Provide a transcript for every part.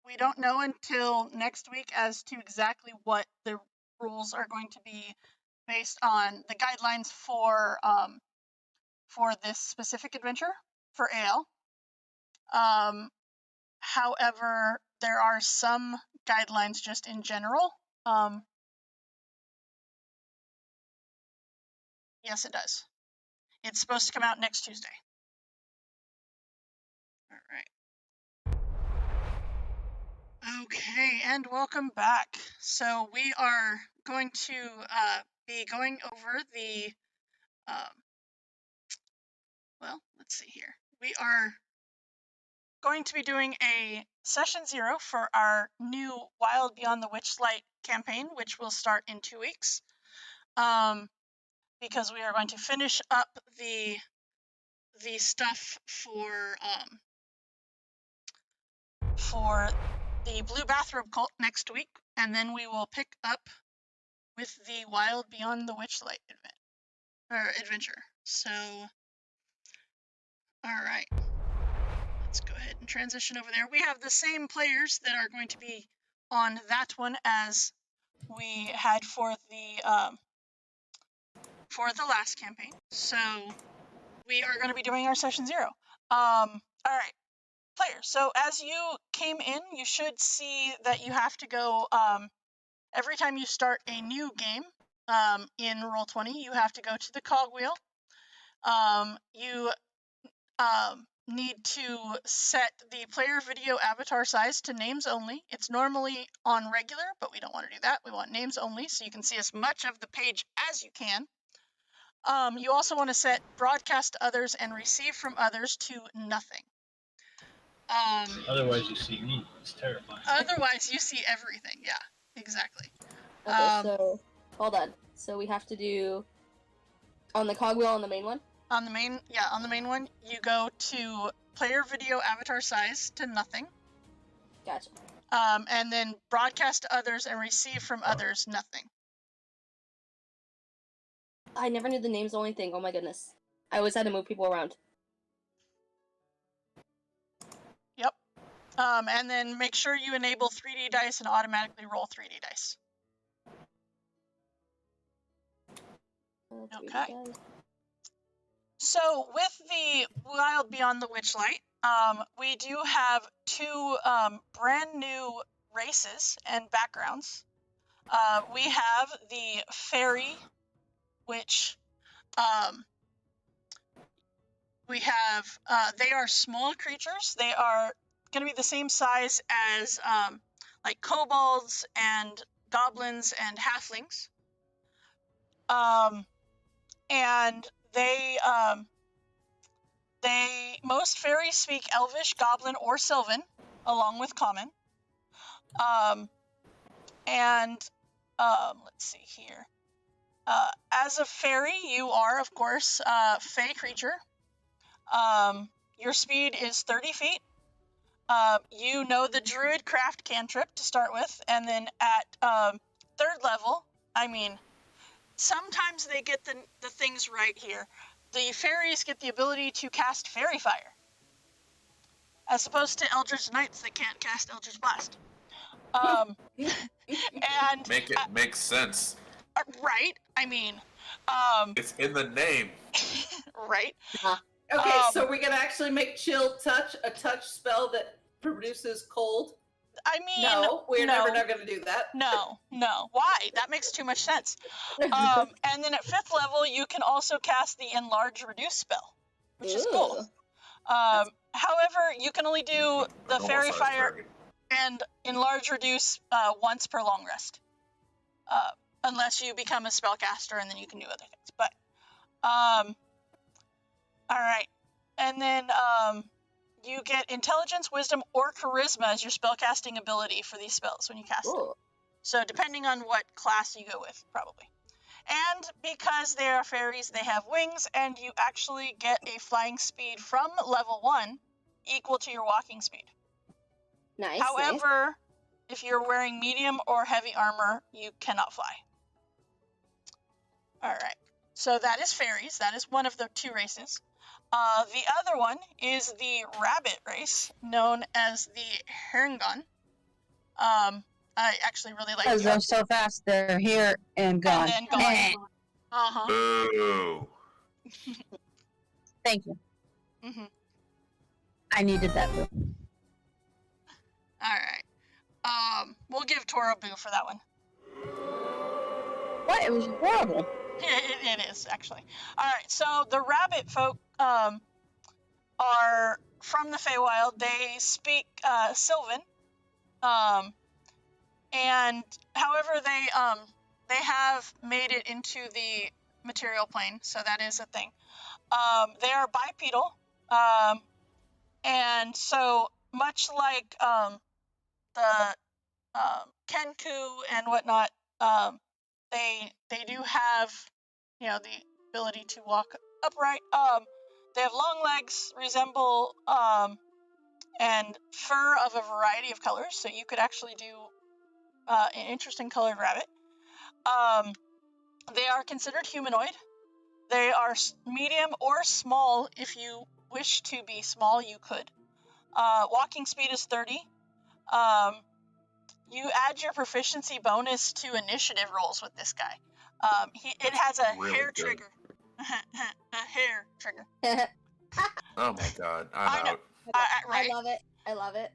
we don't know until next week as to exactly what the rules are going to be based on the guidelines for this specific adventure for AL. However, there are some guidelines just in general. Yes, it does. It's supposed to come out next Tuesday. All right. Okay, and welcome back. So we are going to be going over the, well, let's see here. We are going to be doing a session 0 for our new Wild Beyond the Witchlight campaign, which will start in 2 weeks. Because we are going to finish up the stuff for the Blue Bathrobe Cult next week, and then we will pick up with the Wild Beyond the Witchlight adventure. So, all right, let's go ahead and transition over there. We have the same players that are going to be on that one as we had for the last campaign. So we are going to be doing our session 0. All right. Players. So as you came in, you should see that you have to go, every time you start a new game in Roll20, you have to go to the cogwheel. You need to set the player video avatar size to names only. It's normally on regular, but we don't want to do that. We want names only, so you can see as much of the page as you can. You also want to set broadcast to others and receive from others to nothing. Otherwise, you see me. It's terrifying. Otherwise, you see everything. Yeah, exactly. Okay, so hold on. So we have to do on the cogwheel on the main one. On the main one, you go to player video avatar size to nothing. Gotcha. And then broadcast to others and receive from others nothing. I never knew the names only thing. Oh my goodness. I always had to move people around. Yep. And then make sure you enable 3D dice and automatically roll 3D dice. Okay. So with the Wild Beyond the Witchlight, we do have 2 brand new races and backgrounds. We have the fairy, which we have, they are small creatures. They are going to be the same size as like kobolds and goblins and halflings. And most fairies speak Elvish, Goblin, or Sylvan, along with Common. Let's see here. As a fairy, you are, of course, a fey creature. Your speed is 30 feet. You know the Druid Craft cantrip to start with, and then at 3rd level, I mean, sometimes they get the things right here. The fairies get the ability to cast Fairy Fire, as opposed to Eldritch Knights that can't cast Eldritch Blast. And makes sense. Right? I mean, it's in the name. Right? Okay, so we're gonna actually make Chill Touch a touch spell that produces cold? I mean, no, we're never gonna do that. No. Why? That makes too much sense. And then at 5th level, you can also cast the Enlarge Reduce spell, which is cool. However, you can only do the Fairy Fire and Enlarge Reduce once per long rest. Unless you become a spellcaster, and then you can do other things. But, alright. And then, you get Intelligence, Wisdom, or Charisma as your spellcasting ability for these spells when you cast them. So depending on what class you go with, probably. And because they are fairies, they have wings, and you actually get a flying speed from level 1 equal to your walking speed. Nice. However, if you're wearing medium or heavy armor, you cannot fly. Alright, so that is fairies. That is one of the 2 races. The other one is the rabbit race, known as the Herringon. I actually really like Because the they're so fast, they're here and gone. and then gone. Uh-huh. Boo. Thank you. Mm-hmm. I needed that. Boo. Alright. We'll give Tora boo for that one. What? It was horrible. It is, actually. Alright, so the rabbit folk, are from the Feywild. They speak, Sylvan. And however they have made it into the material plane, so that is a thing. They are bipedal, and so much like the Kenku and whatnot, they do have, you know, the ability to walk upright. They have long legs, resemble and fur of a variety of colors, so you could actually do an interesting colored rabbit. They are considered humanoid. They are medium or small. If you wish to be small, you could. Walking speed is 30. You add your proficiency bonus to initiative rolls with this guy. It has a Really hair good. trigger. A hair trigger. Oh my god, I I'm know. out. Right. I love it. I love it.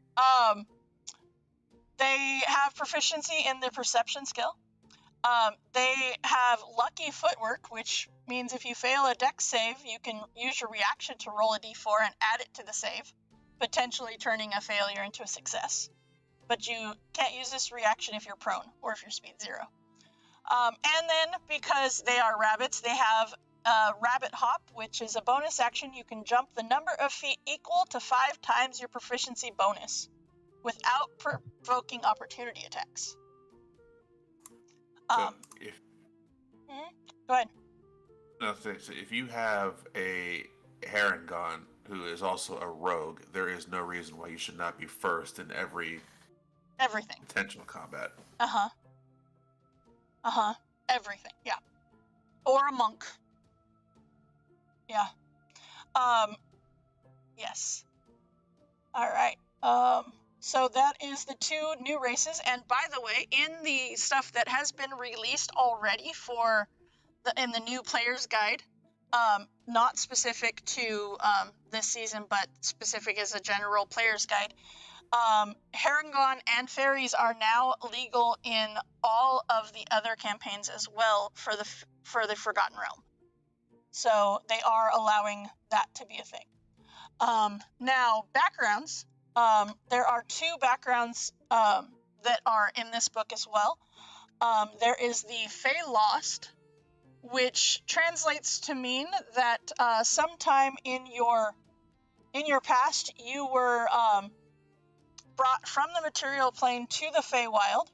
They have proficiency in their perception skill. They have lucky footwork, which means if you fail a dex save, you can use your reaction to roll a d4 and add it to the save, potentially turning a failure into a success. But you can't use this reaction if you're prone or if your speed's 0. And then, because they are rabbits, they have rabbit hop, which is a bonus action. You can jump the number of feet equal to 5 times your proficiency bonus without provoking opportunity attacks. So if Go ahead. no, so if you have a Harengon who is also a rogue, there is no reason why you should not be first in Everything. potential combat. Everything. Yeah. Or a monk. Yeah. Yes. All right. So that is the 2 new races. And by the way, in the stuff that has been released already for in the new player's guide, not specific to this season, but specific as a general player's guide, Harengon and fairies are now legal in all of the other campaigns as well for the Forgotten Realm. So they are allowing that to be a thing. Now, backgrounds. There are 2 backgrounds that are in this book as well. There is the Fey Lost, which translates to mean that sometime in your past you were brought from the material plane to the Feywild,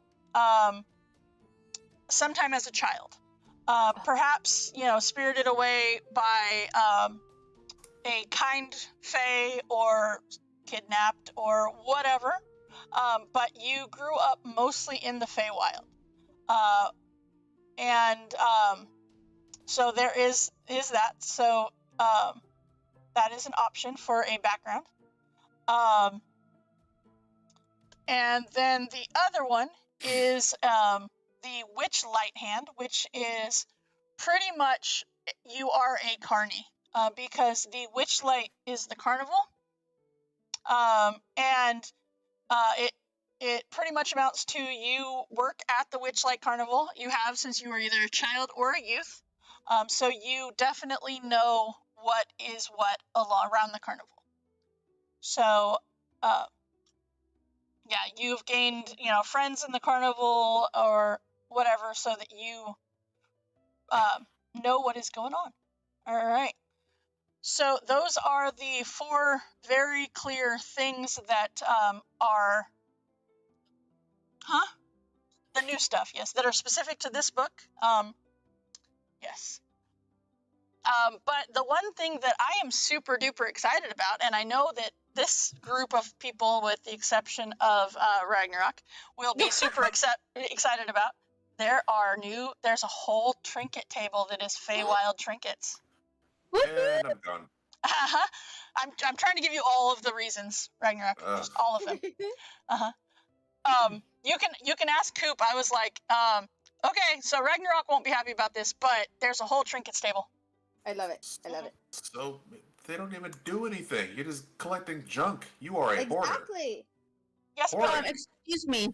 sometime as a child. Perhaps, spirited away by a kind Fey or kidnapped or whatever, but you grew up mostly in the Feywild. And so there is that. So that is an option for a background. And then the other one is the Witchlight hand, which is pretty much you are a carny, because the Witchlight is the carnival, and it pretty much amounts to you work at the Witchlight Carnival. You have since you were either a child or a youth, so you definitely know what is what around the carnival. So, yeah, you've gained, friends in the carnival or whatever, so that you know what is going on. All right. So those are the 4 very clear things that are, the new stuff, yes, that are specific to this book. Yes. But the one thing that I am super duper excited about, and I know that this group of people, with the exception of Ragnarok, will be super excited about, there's a whole trinket table that is Feywild trinkets. And I'm gone. I'm trying to give you all of the reasons, Ragnarok, just all of them. you can ask Coop. I was like, okay, so Ragnarok won't be happy about this, but there's a whole trinket stable. I love it. I love it. So they don't even do anything. You're just collecting junk. You are a hoarder. Exactly. Yes, Hoarder. but Excuse me.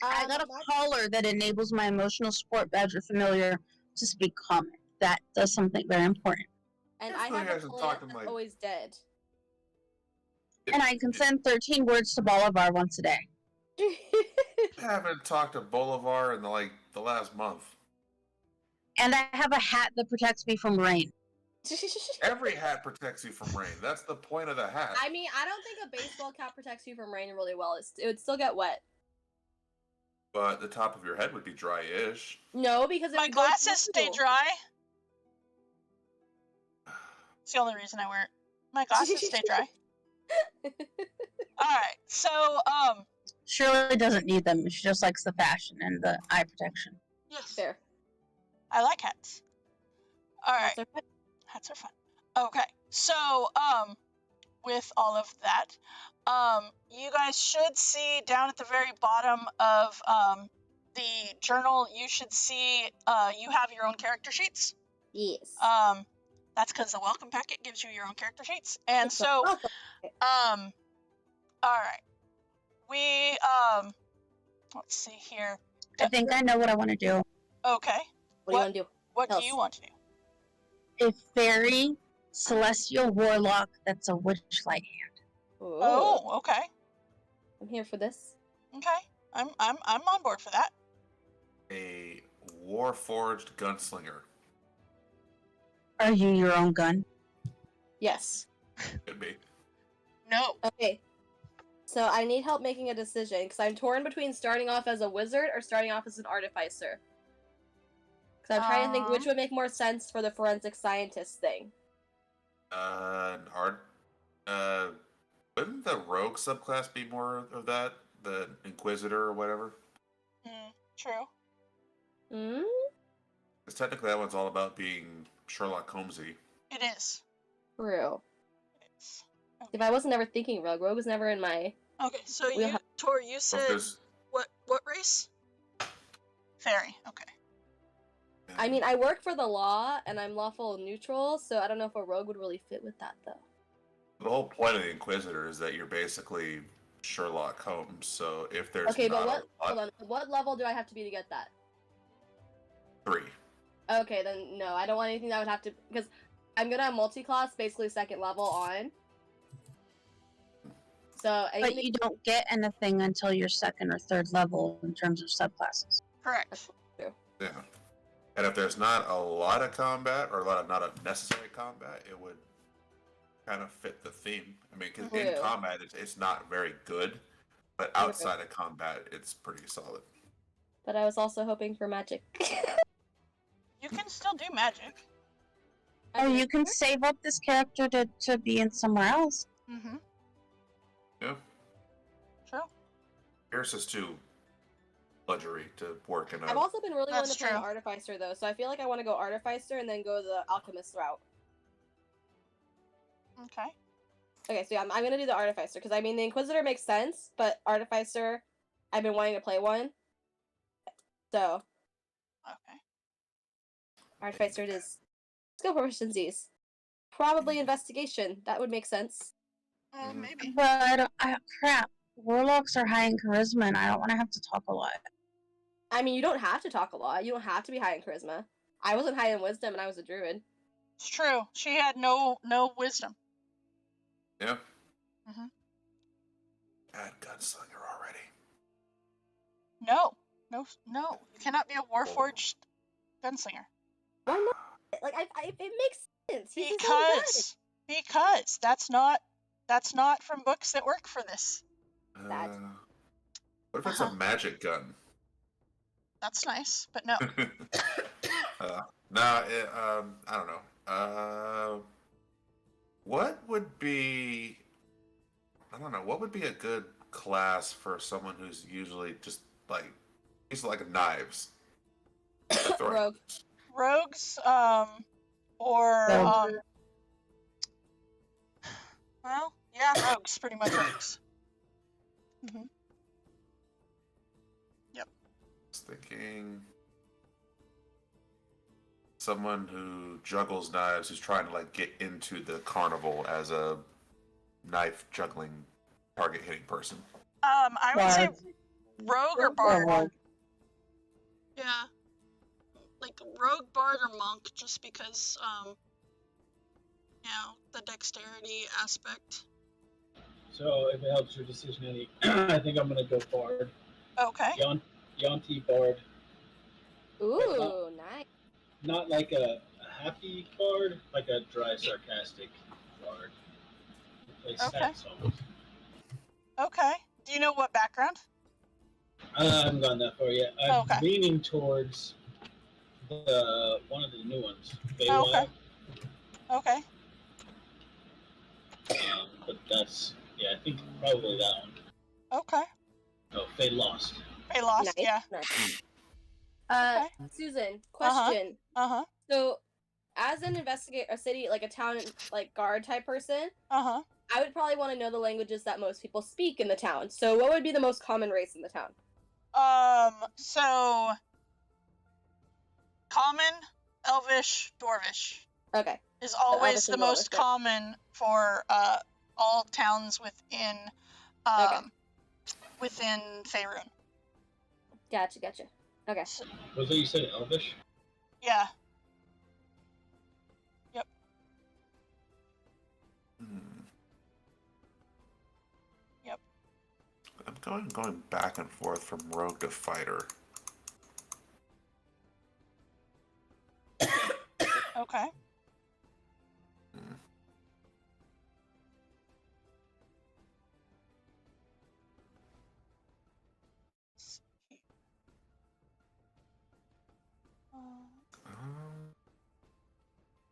I got a my- collar that enables my emotional support badger familiar to speak common. That does something very important. and This I guy have a hasn't plant talked in, that's like- always dead. And I can send 13 words to Bolivar once a day. I haven't talked to Bolivar in the last month. And I have a hat that protects me from rain. Every hat protects you from rain. That's the point of the hat. I mean, I don't think a baseball cap protects you from rain really well. It would still get wet. But the top of your head would be dry-ish. No, because it my would go glasses stay through. dry. It's the only reason I wear it. My glasses stay dry. All right, so Shirley doesn't need them. She just likes the fashion and the eye protection. yes, Fair. I like hats. All right. So, Hats are fun. Okay, so with all of that, you guys should see down at the very bottom of the journal. You should see you have your own character sheets. yes. That's because the welcome packet gives you your own character sheets, and It's a so welcome. all right, we let's see here. I think I know what I want to do. Okay, What do you want to do? what Tell do you us. want to do? A fairy celestial warlock that's a witchlight hand. Ooh, Oh, okay, I'm here for this. okay. I'm on board for that. A warforged gunslinger. Are you your own gun? Yes. Could be. No. Okay. So I need help making a decision because I'm torn between starting off as a wizard or starting off as an artificer. Because I'm trying to think which would make more sense for the forensic scientist thing. Wouldn't the rogue subclass be more of that? The Inquisitor or whatever? True. Hmm? Because technically that one's all about being Sherlock Holmesy. It is. True. It's... If I wasn't ever thinking rogue, rogue was never in my. Okay, so We'll you, have- Tor, you said Because what race? Fairy. Okay. I mean, I work for the law and I'm lawful neutral, so I don't know if a rogue would really fit with that though. the whole point of the Inquisitor is that you're basically Sherlock Holmes. So if there's Okay, but not hold on. What level do I have to be to get that? 3. Okay, then no, I don't want anything that would have to because I'm gonna have multi-class, basically second level on. So But anything you don't get anything until your second or third level in terms of subclasses. Correct. Yeah. And if there's not a lot of combat or not of necessary combat, it would kind of fit the theme. I mean, because in True. combat, it's not very good, but outside of combat, it's pretty solid. But I was also hoping for magic. You can still do magic. Or you can save up this character to be in somewhere else. Mm-hmm. Yeah. True. Pierce is too bludgery to work in a. I've also been really wanting That's to play an true. artificer though, so I feel like I want to go artificer and then go the alchemist route. Okay. Okay, so yeah, I'm gonna do the artificer because I mean the inquisitor makes sense, but artificer, I've been wanting to play one. So Okay. artificer it is. Let's go for proficiencies. Probably investigation. That would make sense. Maybe. But crap, warlocks are high in charisma, and I don't want to have to talk a lot. I mean, you don't have to talk a lot. You don't have to be high in charisma. I wasn't high in wisdom, and I was a druid. It's true. She had no wisdom. Yeah. Mhm. Add gunslinger already. No. You cannot be a warforged gunslinger. Why not? Like, it makes sense. He's his own guy. Because that's not from books that work for this. That- What if it's a magic gun? That's nice, but no. I don't know. What would be? I don't know. What would be a good class for someone who's usually just like he's like knives? Rogue. Rogues, or Rogue. well, yeah, rogues, pretty much rogues. thinking someone who juggles knives who's trying to like get into the carnival as a knife juggling target hitting person. I would say rogue or bard. Bard. Yeah. Like rogue, bard, or monk, just because, you know, the dexterity aspect. So if it helps your decision any, I think I'm gonna go Bard. Okay. Yanti Bard. Ooh, nice. Not like a happy Bard, like a dry, sarcastic Bard. Like Okay. sad songs. Okay. Do you know what background? I haven't gone that far yet. I'm Okay. leaning towards one of the new ones, Okay. Feywild. Okay. But that's I think probably that one. Okay. Oh, Fey Lost. I lost, Nice. yeah. Nice. Okay. Susan, question. Uh-huh. So, as an investigator, a city, like a town, like guard type person, Uh-huh. I would probably want to know the languages that most people speak in the town. So, what would be the most common race in the town? So common, elvish, dwarvish Okay. is always Elvish the and most Dwarvish, right. common for all towns within within Faerun. Gotcha. Okay. So, Was it you said Elvish? yeah. Yep. I'm going back and forth from rogue to fighter. Okay.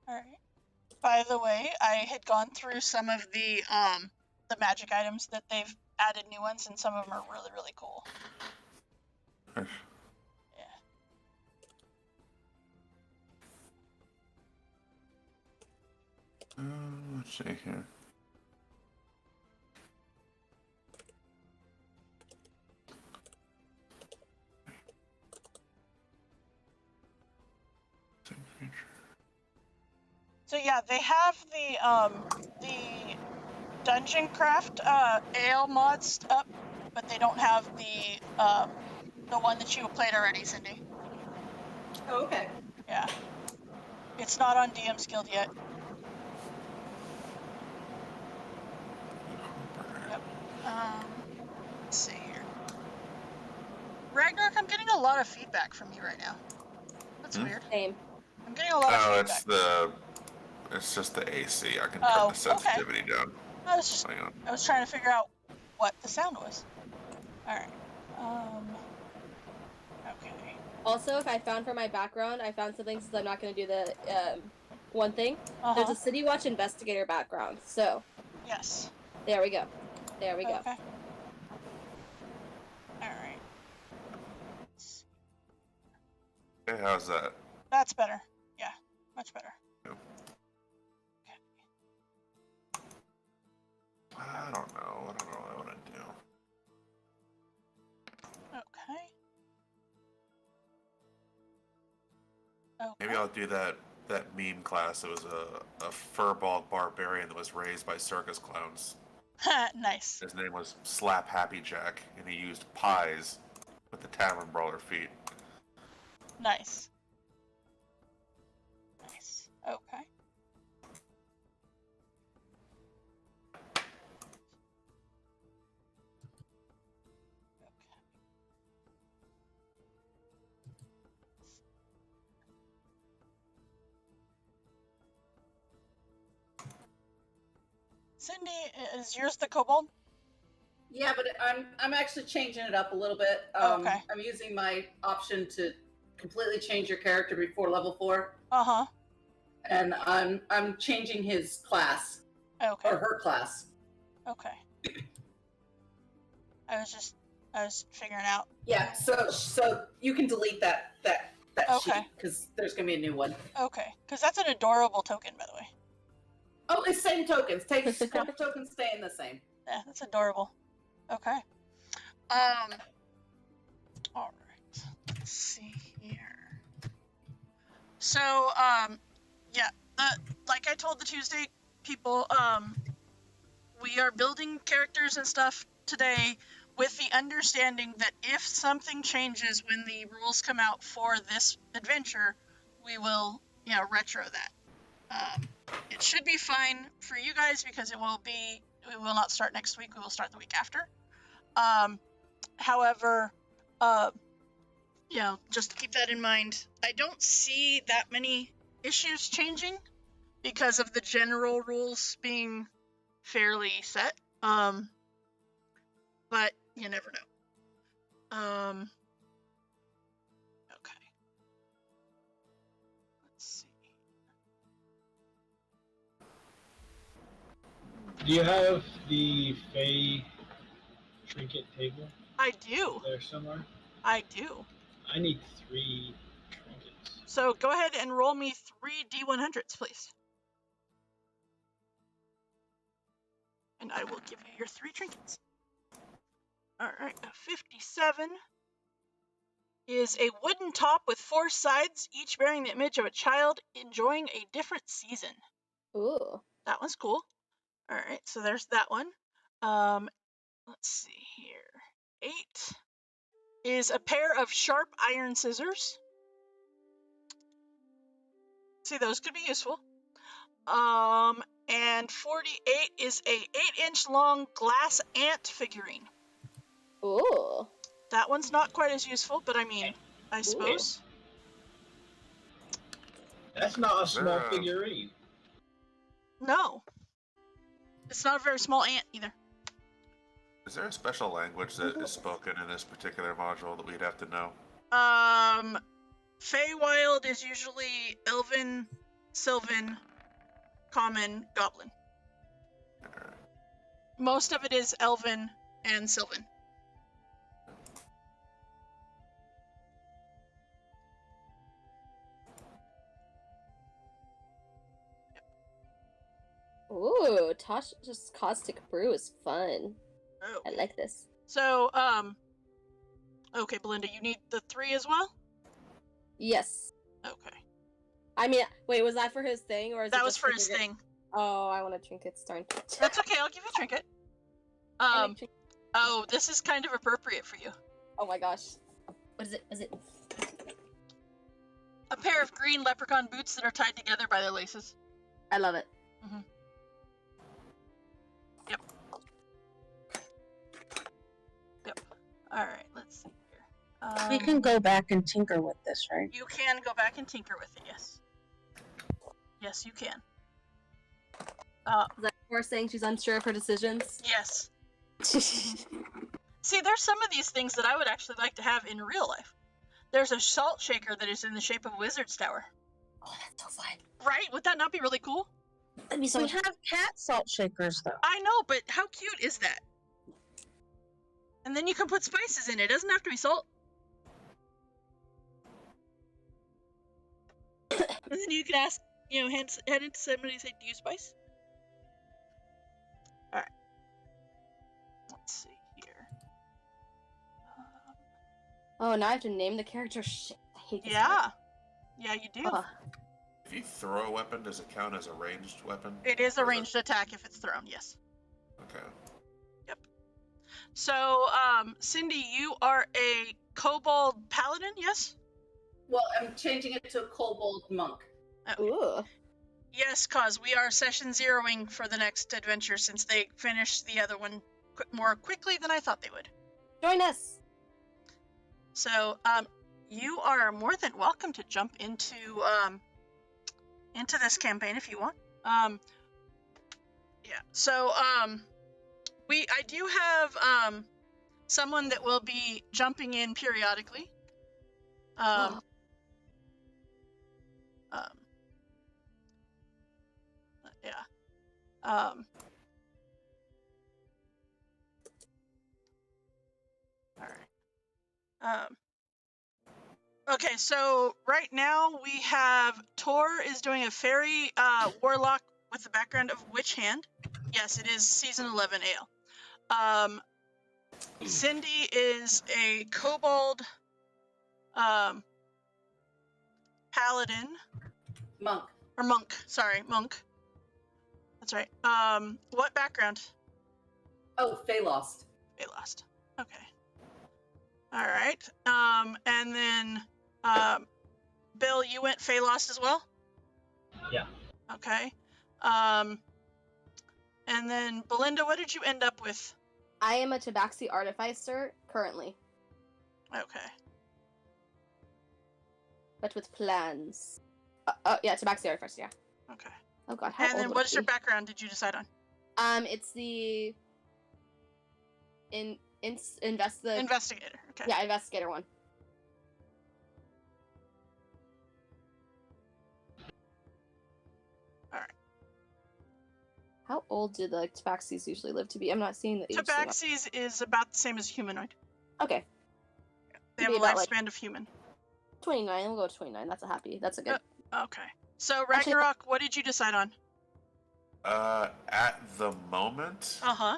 All right. By the way, I had gone through some of the magic items that they've added new ones, and some of them are really, really cool. Nice. Yeah. Let's see here. So yeah, they have the dungeon craft ale mods up, but they don't have the one that you played already, Cindy. Oh, okay. Yeah. It's not on DM's Guild yet. Yep. Let's see here. Ragnarok, I'm getting a lot of feedback from you right now. That's weird. Same. I'm getting a lot of feedback. It's just the AC. I can turn Oh, the sensitivity down. I was trying to figure out what the sound was. All right. Okay. Also, if I found for my background, I found something since I'm not going to do the one thing. Uh-huh. There's a City Watch investigator background. So, Yes. there we go. There we go. Okay. All right. Hey, how's that? That's better. Yeah, much better. I don't know. I don't know what I want to do. Okay. Okay. Maybe I'll do that meme class. It was a furball barbarian that was raised by circus clowns. Nice. His name was Slap Happy Jack, and he used pies with the tavern brawler feet. Nice. Nice. Okay. Cindy, is yours the kobold? Yeah, but I'm actually changing it up a little bit. Okay. I'm using my option to completely change your character before level 4, Uh-huh. and I'm changing his class Okay. or her class. Okay. I was figuring out. Yeah, so you can delete that Okay. sheet because there's gonna be a new one. Okay, because that's an adorable token, by the way. Oh, it's same tokens. Take tokens staying the same. Yeah, that's adorable. Okay. All right. let's see here. So, yeah, like I told the Tuesday people, we are building characters and stuff today with the understanding that if something changes when the rules come out for this adventure, we will, retro that. It should be fine for you guys because we will not start next week, we will start the week after. However, just to keep that in mind, I don't see that many issues changing because of the general rules being fairly set. But you never know. Okay. Let's see. Do you have the Fey trinket table I do. there somewhere? I do. I need 3 trinkets. So go ahead and roll me 3 D100s, please. And I will give you your 3 trinkets. Alright, a 57 is a wooden top with 4 sides, each bearing the image of a child enjoying a different season. Ooh. That one's cool. Alright, so there's that one. Let's see here. 8 is a pair of sharp iron scissors. See, those could be useful. And 48 is a 8-inch long glass ant figurine. Ooh. That one's not quite as useful, but I mean, I suppose. That's not a small figurine. No. It's not a very small ant either. Is there a special language that is spoken in this particular module that we'd have to know? Feywild is usually Elven, Sylvan, Common, Goblin. Most of it is Elven and Sylvan. Ooh, Tasha's caustic brew is fun. Oh. I like this. So, okay, Belinda, you need the 3 as well? Yes. Okay. I mean, wait, was that for his thing, or is that it was just for his thing? Oh, I want a trinket, darn. That's okay, I'll give you a trinket. Oh, this is kind of appropriate for you. Oh my gosh. What is it? What is it? A pair of green leprechaun boots that are tied together by their laces. I love it. Mm-hmm. Yep. Yep. Alright, let's see here. We can go back and tinker with this, right? You can go back and tinker with it, yes. Yes, you can. Is that her saying she's unsure of her decisions? Yes. See, there's some of these things that I would actually like to have in real life. There's a salt shaker that is in the shape of a wizard's tower. Oh, that's so fun. Right? Would that not be really cool? That'd be so We have cat salt shakers, though. I know, but how cute is that? And then you can put spices in it. It doesn't have to be salt. And then you can ask, head into somebody and say, do you spice? Alright. Let's see here. Oh, now I have to name the character. Shit, I hate this. Yeah. Yeah, you do. If you throw a weapon, does it count as a ranged weapon? It is a ranged attack if it's thrown, yes. Okay. Yep. So, Cindy, you are a kobold paladin, yes? Well, I'm changing it to a kobold monk. Okay. Ooh. Yes, cause we are session zeroing for the next adventure since they finished the other one more quickly than I thought they would. Join us. So, you are more than welcome to jump into this campaign if you want. Yeah. So, I do have someone that will be jumping in periodically. Yeah. All right. Okay, so right now we have Tor is doing a fairy warlock with the background of Witch Hand. Yes, it is season 11 ale. Cindy is a kobold paladin, Monk. or monk. Sorry, monk. That's right. What background? Oh, Faye lost. They lost. Okay. All right. And then, Bill, you went Fey lost as well? Yeah. Okay. And then Belinda, what did you end up with? I am a Tabaxi artificer currently, Okay. but with plans. Yeah, Tabaxi artificer. Yeah. Okay. Oh God, how And old then would what it is your be? background? Did you decide on? It's the investigator. Okay. Yeah, investigator one. All right. How old do the Tabaxis usually live to be? I'm not seeing the age thing. Tabaxis is about the same as humanoid. Okay, They have Be a about, lifespan of human. 29. We'll go to 29. That's a good. Okay. So Ragnarok, what did you decide on? At the moment, Uh-huh.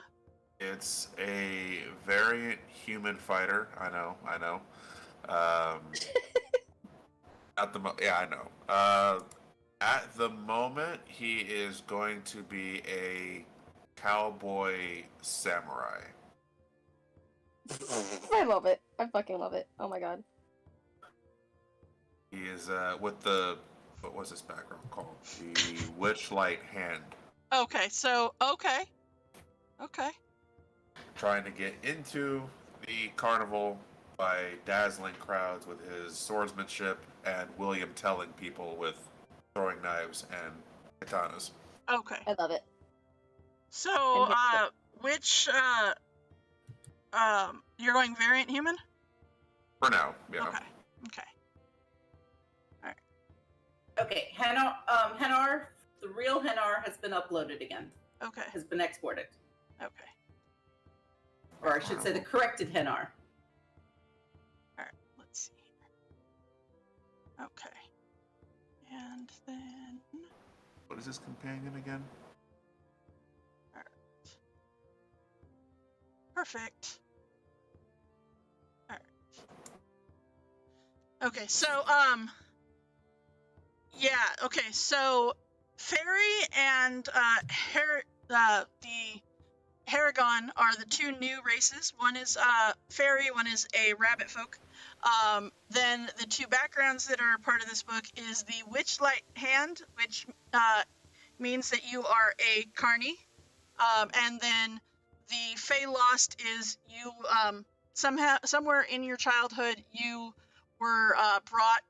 it's a variant human fighter. I know. Yeah, I know. At the moment, he is going to be a cowboy samurai. I love it. I fucking love it. Oh my God. He is with the what was his background called? The Witchlight hand. Okay, so okay. Trying to get into the carnival by dazzling crowds with his swordsmanship and William telling people with throwing knives and katanas. Okay. I love it. So which you're going variant human? For now, yeah. Okay. Okay, Hanar, the real Hanar has been uploaded again. Okay. Has been exported. Okay. Or I should say the corrected Hanar. Alright, let's see here. Okay. And then What is his companion again? perfect. Alright. Okay, so yeah, okay, so Fairy and the Haragon are the two new races. One is fairy, one is a rabbit folk. Then the two backgrounds that are part of this book is the Witchlight hand, which means that you are a carny. And then the Fey Lost is you somewhere in your childhood you were brought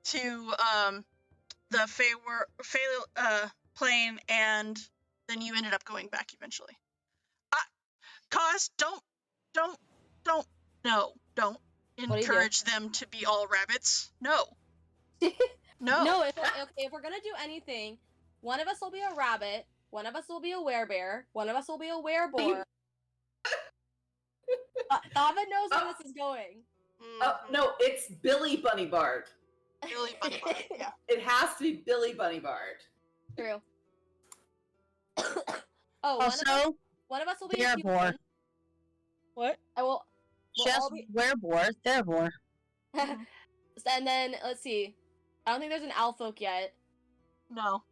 to the Fey plane, and then you ended up going back eventually. Cause don't no, don't What do you do? encourage them to be all rabbits. No. No, if we're gonna do anything, one of us will be a rabbit, one of us will be a werebear, one of us will be a wereboar. Thava knows where this is going. No, it's Billy Bunny Bard. Billy Bunny Bard, yeah. It has to be Billy Bunny Bard. True. Also, one of us will be a Wereboar. human. What? Just wereboar, thereboar. And then let's see. I don't think there's an Alfolk yet. No.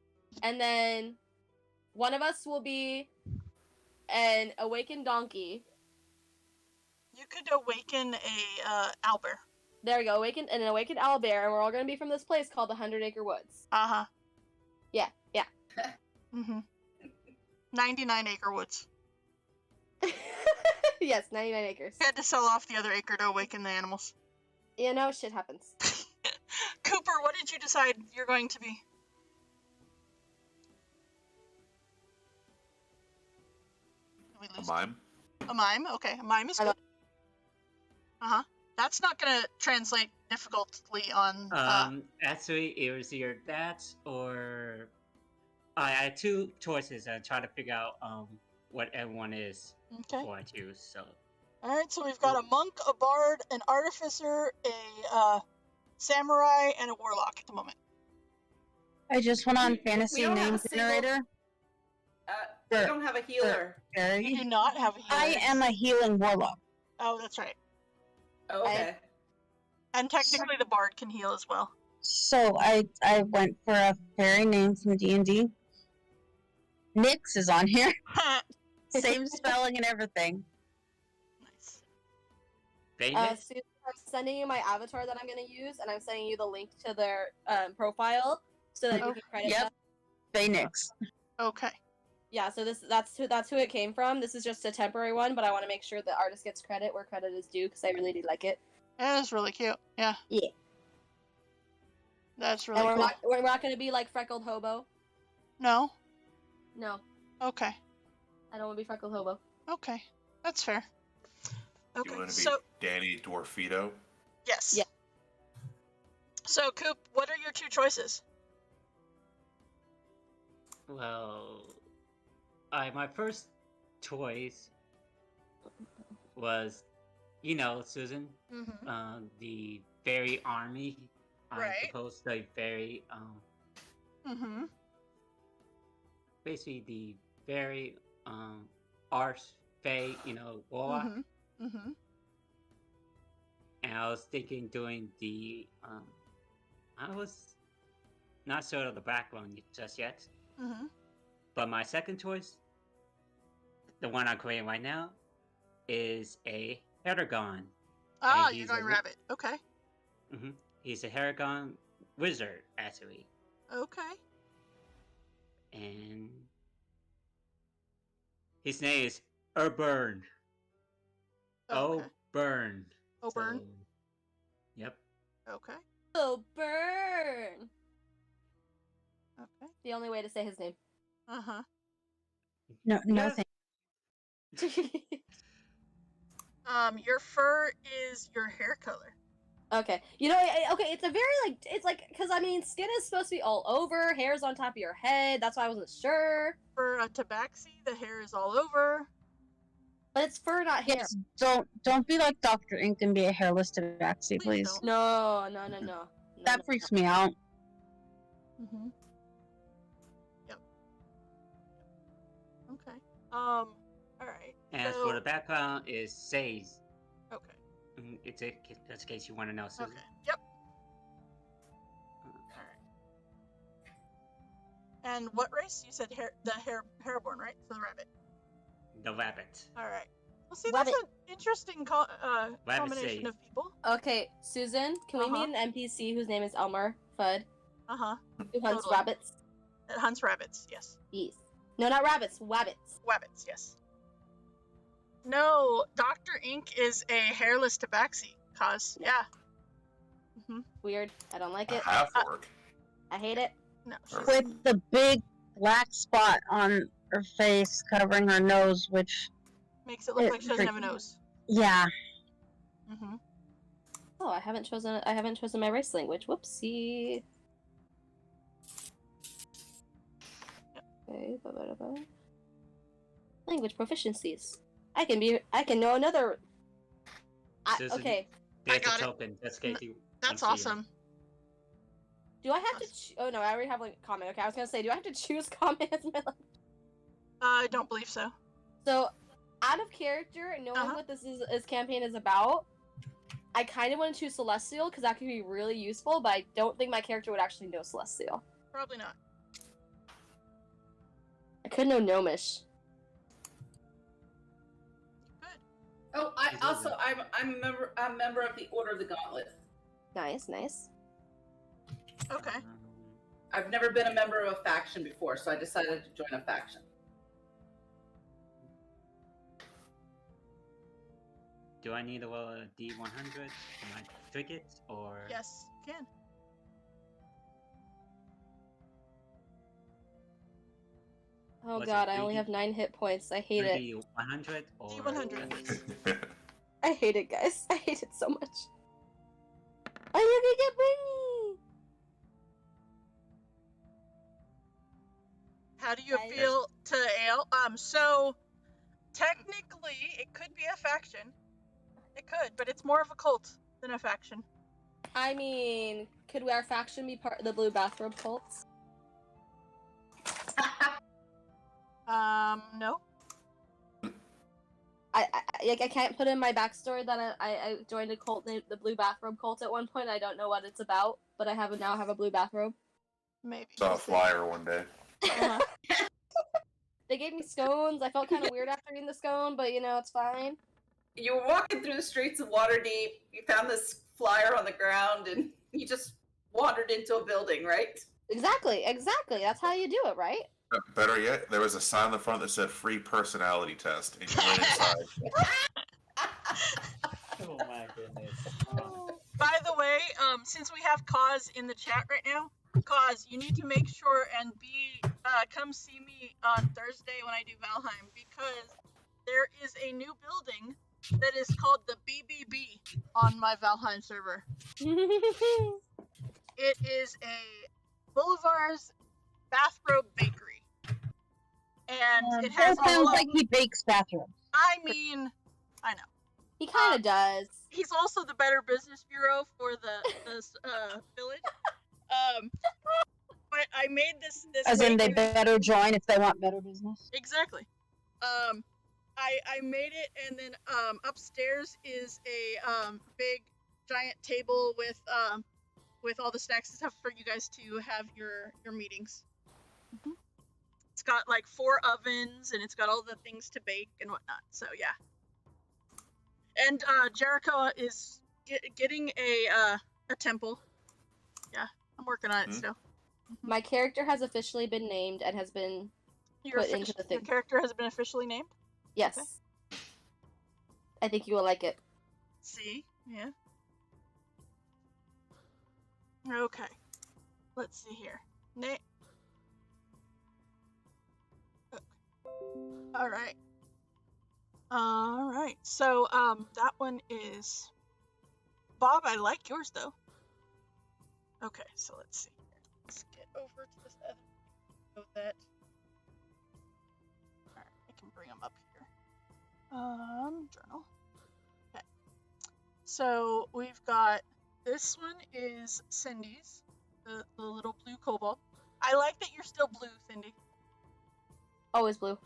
And then one of us will be an awakened donkey. You could awaken a owlbear. There we go, awakened owlbear, and we're all gonna be from this place called the 100 Acre Woods. Uh-huh. Yeah. Mm-hmm. 99 acre woods. Yes, 99 acres. You had to sell off the other acre to awaken the animals. You know, shit happens. Cooper, what did you decide you're going to be? Did we A lose? mime. A mime? Okay, a mime is good. Uh-huh. That's not gonna translate difficultly on Actually, it was either that or I had two choices and try to figure out what everyone is okay. going to. So Alright, so we've got a monk, a bard, an artificer, a samurai, and a warlock at the moment. I just went on fantasy don't have name a single- generator. We don't have a healer. You do not have a healer. I am a healing warlock. Oh, that's right. Oh, okay. And technically, the bard can heal as well. So I went for a fairy name from D&D. Nyx is on here. Same spelling and everything. Nice. Phoenix? Susan, I'm sending you my avatar that I'm going to use, and I'm sending you the link to their profile so that you can credit Yep. them. Phoenix. Okay. Yeah, so that's who it came from. This is just a temporary one, but I want to make sure the artist gets credit where credit is due because I really do like it. It is really cute. Yeah. Yeah. That's really And cool. we're not going to be like Freckled Hobo. No? No, Okay. I don't want to be Freckled Hobo. Okay. That's fair. You Okay. want to be So, Danny Dwarfito? yes. Yeah. So, Coop, what are your 2 choices? Well, my first choice was, Susan, Mm-hmm. the fairy army. I Right. suppose the fairy, Mm-hmm. basically the fairy, arch fae, warlock. Mm-hmm. Mm-hmm. And I was thinking doing the, I was not sure of the background just yet. Mm-hmm. But my second choice, the one I'm creating right now, is a Heragon. Ah, And you're he's going a- rabbit. Okay. He's a Heragon wizard, actually. Okay. And his name is Urburn. Okay. Burn. Oburn. So, yep. Okay. Oh, burn! Okay. The only way to say his name. Uh-huh. No, Yeah. thank Your fur is your hair color. Okay. Okay, it's a very, because, skin is supposed to be all over, hair's on top of your head, that's why I wasn't sure. For a tabaxi, the hair is all over. But it's fur, not hair. Yes, don't be like Dr. Ink and be a hairless tabaxi, Please please. don't. No. That freaks me out. Mm-hmm. Yep. Okay. All right. And so... for the background is Says. Okay. It's a, just in case you want to know, Susan. Okay. Yep. All right. And what race? You said Hairborn, right? So the rabbit. The rabbit. All right. Well, see, that's Rabbit. an interesting combination safe. of people. Okay, Susan, can we meet an NPC whose name is Elmer Fudd, Uh-huh. who hunts Totally. rabbits? It hunts rabbits. Yes. Yes. No, not rabbits, wabbits. Wabbits. Yes. No, Dr. Ink is a hairless tabaxi. Yeah. Mm-hmm. Weird. I don't like A it. half orc. I hate it. No, she's With the big black spot on her face covering her nose, which, makes it look like she doesn't have a freaking- nose. yeah. Mm-hmm. Oh, I haven't chosen my race language. Whoopsie. Okay. Language proficiencies. I can know another. Susan, Okay. There's got a it. token. Just in case you That's want to see it. awesome. Do I have to? Oh no, I already have like common. Okay, I was gonna say, do I have to choose common as my language? I don't believe so. So, out of character, knowing what this campaign is about, I kind of want to choose Celestial because that could be really useful. But I don't think my character would actually know Celestial. Probably not. I could know Gnomish. Good. Oh, I'm a member of the Order of the Gauntlet. Nice. Okay. I've never been a member of a faction before, so I decided to join a faction. Do I need a D100 for my tickets, or? Yes, you can. Oh Was it god, I only 3D? have 9 hit points. I hate it. D100 or? D100, please. I hate it, guys. I hate it so much. Oh, you're gonna get brainy! How do you I- feel to Ale? So technically it could be a faction. It could, but it's more of a cult than a faction. I mean, could our faction be part of the Blue Bathrobe cults? No. I like I can't put in my backstory that I joined a cult named the Blue Bathrobe Cult at one point. I don't know what it's about, but I now have a blue bathrobe. Maybe. Saw a flyer one day. Uh-huh. They gave me scones. I felt kind of weird after eating the scone, but it's fine. You were walking through the streets of Waterdeep. You found this flyer on the ground, and you just wandered into a building, right? Exactly. That's how you do it, right? Better yet, there was a sign on the front that said "free personality test," and you went inside. Oh my goodness. By the way, since we have Kaz in the chat right now, Kaz, you need to make sure and come see me on Thursday when I do Valheim, because there is a new building that is called the BBB on my Valheim server. It is a Boulevard's bathrobe bakery, and it has That sounds all. like he bakes bathrooms. I mean, I know. He kind of does. He's also the Better Business Bureau for the village. But I made this. As in, they bakery. better join if they want better business. Exactly. I made it, and then upstairs is a big giant table with all the snacks and stuff for you guys to have your meetings. Mm-hmm. It's got like 4 ovens, and it's got all the things to bake and whatnot. So yeah. And Jericho is getting a temple. Yeah, I'm working on it still. My character has officially been named and has been put into the thing. Your character has been officially named? Yes. Okay. I think you will like it. See? Yeah. Okay. Let's see here. Alright. Alright. So, that one is... Bob, I like yours, though. Okay, so let's see here. Let's get over to this other... So that... Alright, I can bring them up here. Journal. Okay. So, we've got... This one is Cindy's. The little blue kobold. I like that you're still blue, Cindy. Always blue.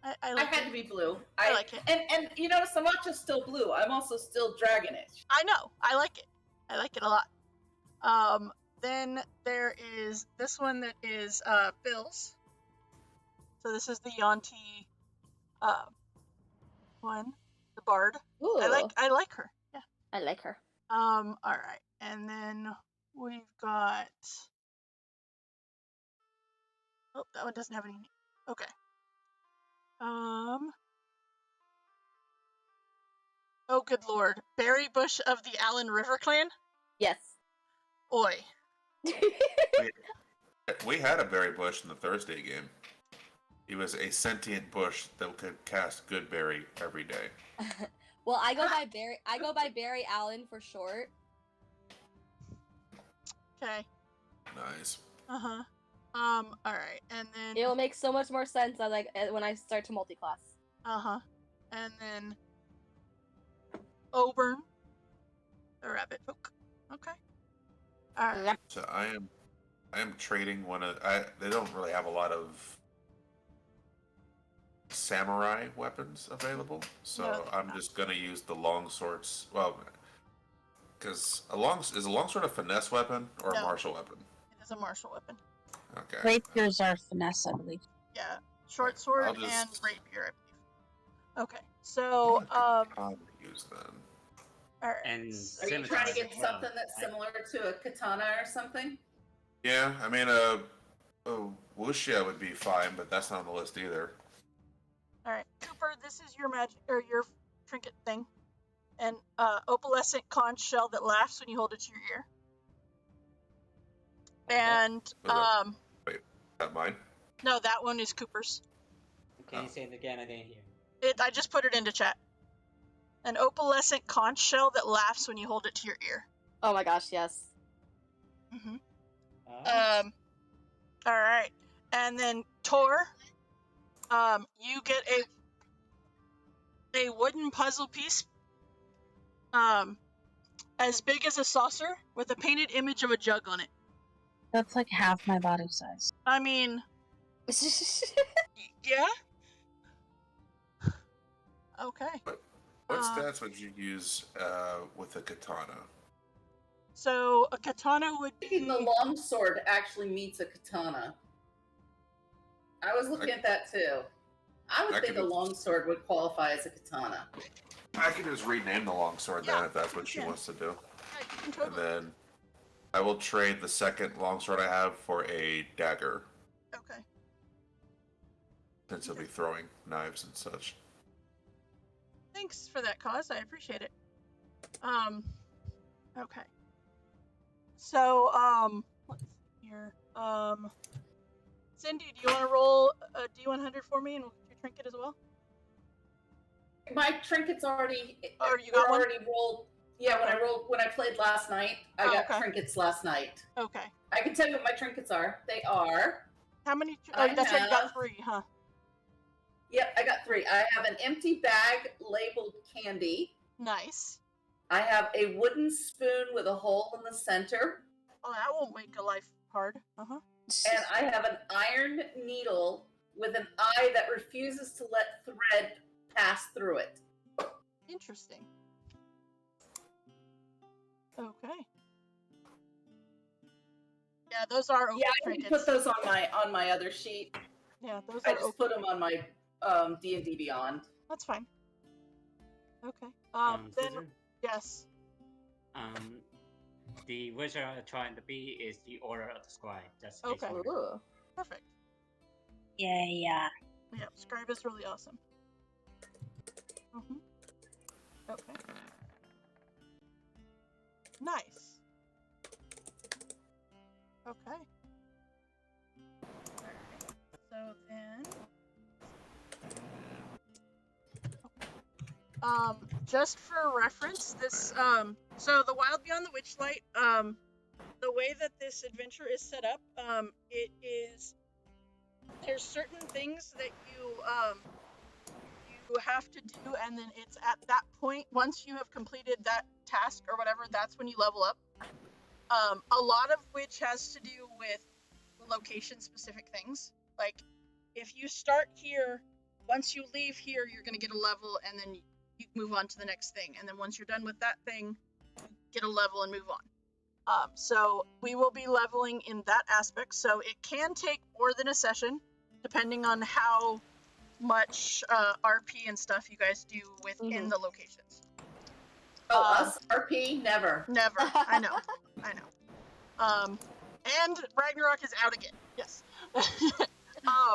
I had to be blue. I like it. And you notice I'm not just still blue. I'm also still dragonish. I know. I like it. I like it a lot. Then there is this one that is Bill's. So this is the Yonti one, the bard. Ooh. I like her. Yeah. I like her. All right. And then we've got Oh, that one doesn't have any. Okay. Oh, good lord. Berry Bush of the Allen River clan? Yes. Oi. We had a berry bush in the Thursday game. He was a sentient bush that could cast good berry every day. Well, I go by Barry Allen for short. Okay. Nice. Uh-huh. All right. And then It will make so much more sense when I start to multi-class. Uh-huh. And then Auburn, the rabbit folk. Okay. All right. Yep. So I am trading one of they don't really have a lot of samurai weapons available, so No, I'm just gonna use the long swords. Well, because is a longsword a finesse weapon or a No. martial weapon? It is a martial weapon. Okay. Rapiers are finesse, I believe. Yeah. Short sword I'll just- and rapier, I believe. Okay. So, I'll use them. all right. And Are you scimitars trying to get as well, something that's right? similar to a katana or something? Yeah, I mean a wuxia would be fine, but that's not on the list either. All right. Cooper, this is your magic or your trinket thing. An opalescent conch shell that laughs when you hold it to your ear. And Is that mine? no, that one is Cooper's. Can you say it again? I didn't hear. I just put it into chat. An opalescent conch shell that laughs when you hold it to your ear. Oh my gosh, yes. Mm-hmm. Oh. All right, and then Tor, you get a wooden puzzle piece, as big as a saucer with a painted image of a jug on it. That's like half my body size. I mean, yeah. Okay. What stats would you use with a katana? So a katana would be Thinking the longsword actually meets a katana. I was looking at that too. I would think a longsword would qualify as a katana. I can just rename the longsword then if that's what she wants to do. totally. And then I will trade the second longsword I have for a dagger. Okay. Since he'll be throwing knives and such. Thanks for that, Cause. I appreciate it. Okay. So, let's see here. Cindy, do you want to roll a D100 for me and we'll get your trinket as well? My trinkets already. Oh, you got one? already rolled. Yeah, when I played last night, I got trinkets last night. Okay. I can tell you what my trinkets are. They are. How many? That's right. You got 3, huh? Yep, I got 3. I have an empty bag labeled candy. Nice. I have a wooden spoon with a hole in the center. Oh, that won't make a life hard. Uh-huh. And I have an iron needle with an eye that refuses to let thread pass through it. Interesting. Okay. Yeah, those are open trinkets. I can put those on my other sheet. Yeah, those I are just open. put them on my D&D Beyond. That's fine. Okay. Then Susan? yes. The wizard I'm trying to be is the Order of the Scribe. That's Okay. Ooh. Perfect. Yeah. Yeah, scribe is really awesome. Okay. Nice. Okay. So then, just for reference, this so the Wild Beyond the Witchlight, the way that this adventure is set up, there's certain things that you have to do, and then it's at that point, once you have completed that task or whatever, that's when you level up. A lot of which has to do with location-specific things. Like, if you start here, once you leave here, you're going to get a level, and then you move on to the next thing. And then once you're done with that thing, you get a level and move on. So we will be leveling in that aspect. So it can take more than a session, depending on how much RP and stuff you guys do within the locations. Oh, us RP never. Never. I know. And Ragnarok is out again. Yes. All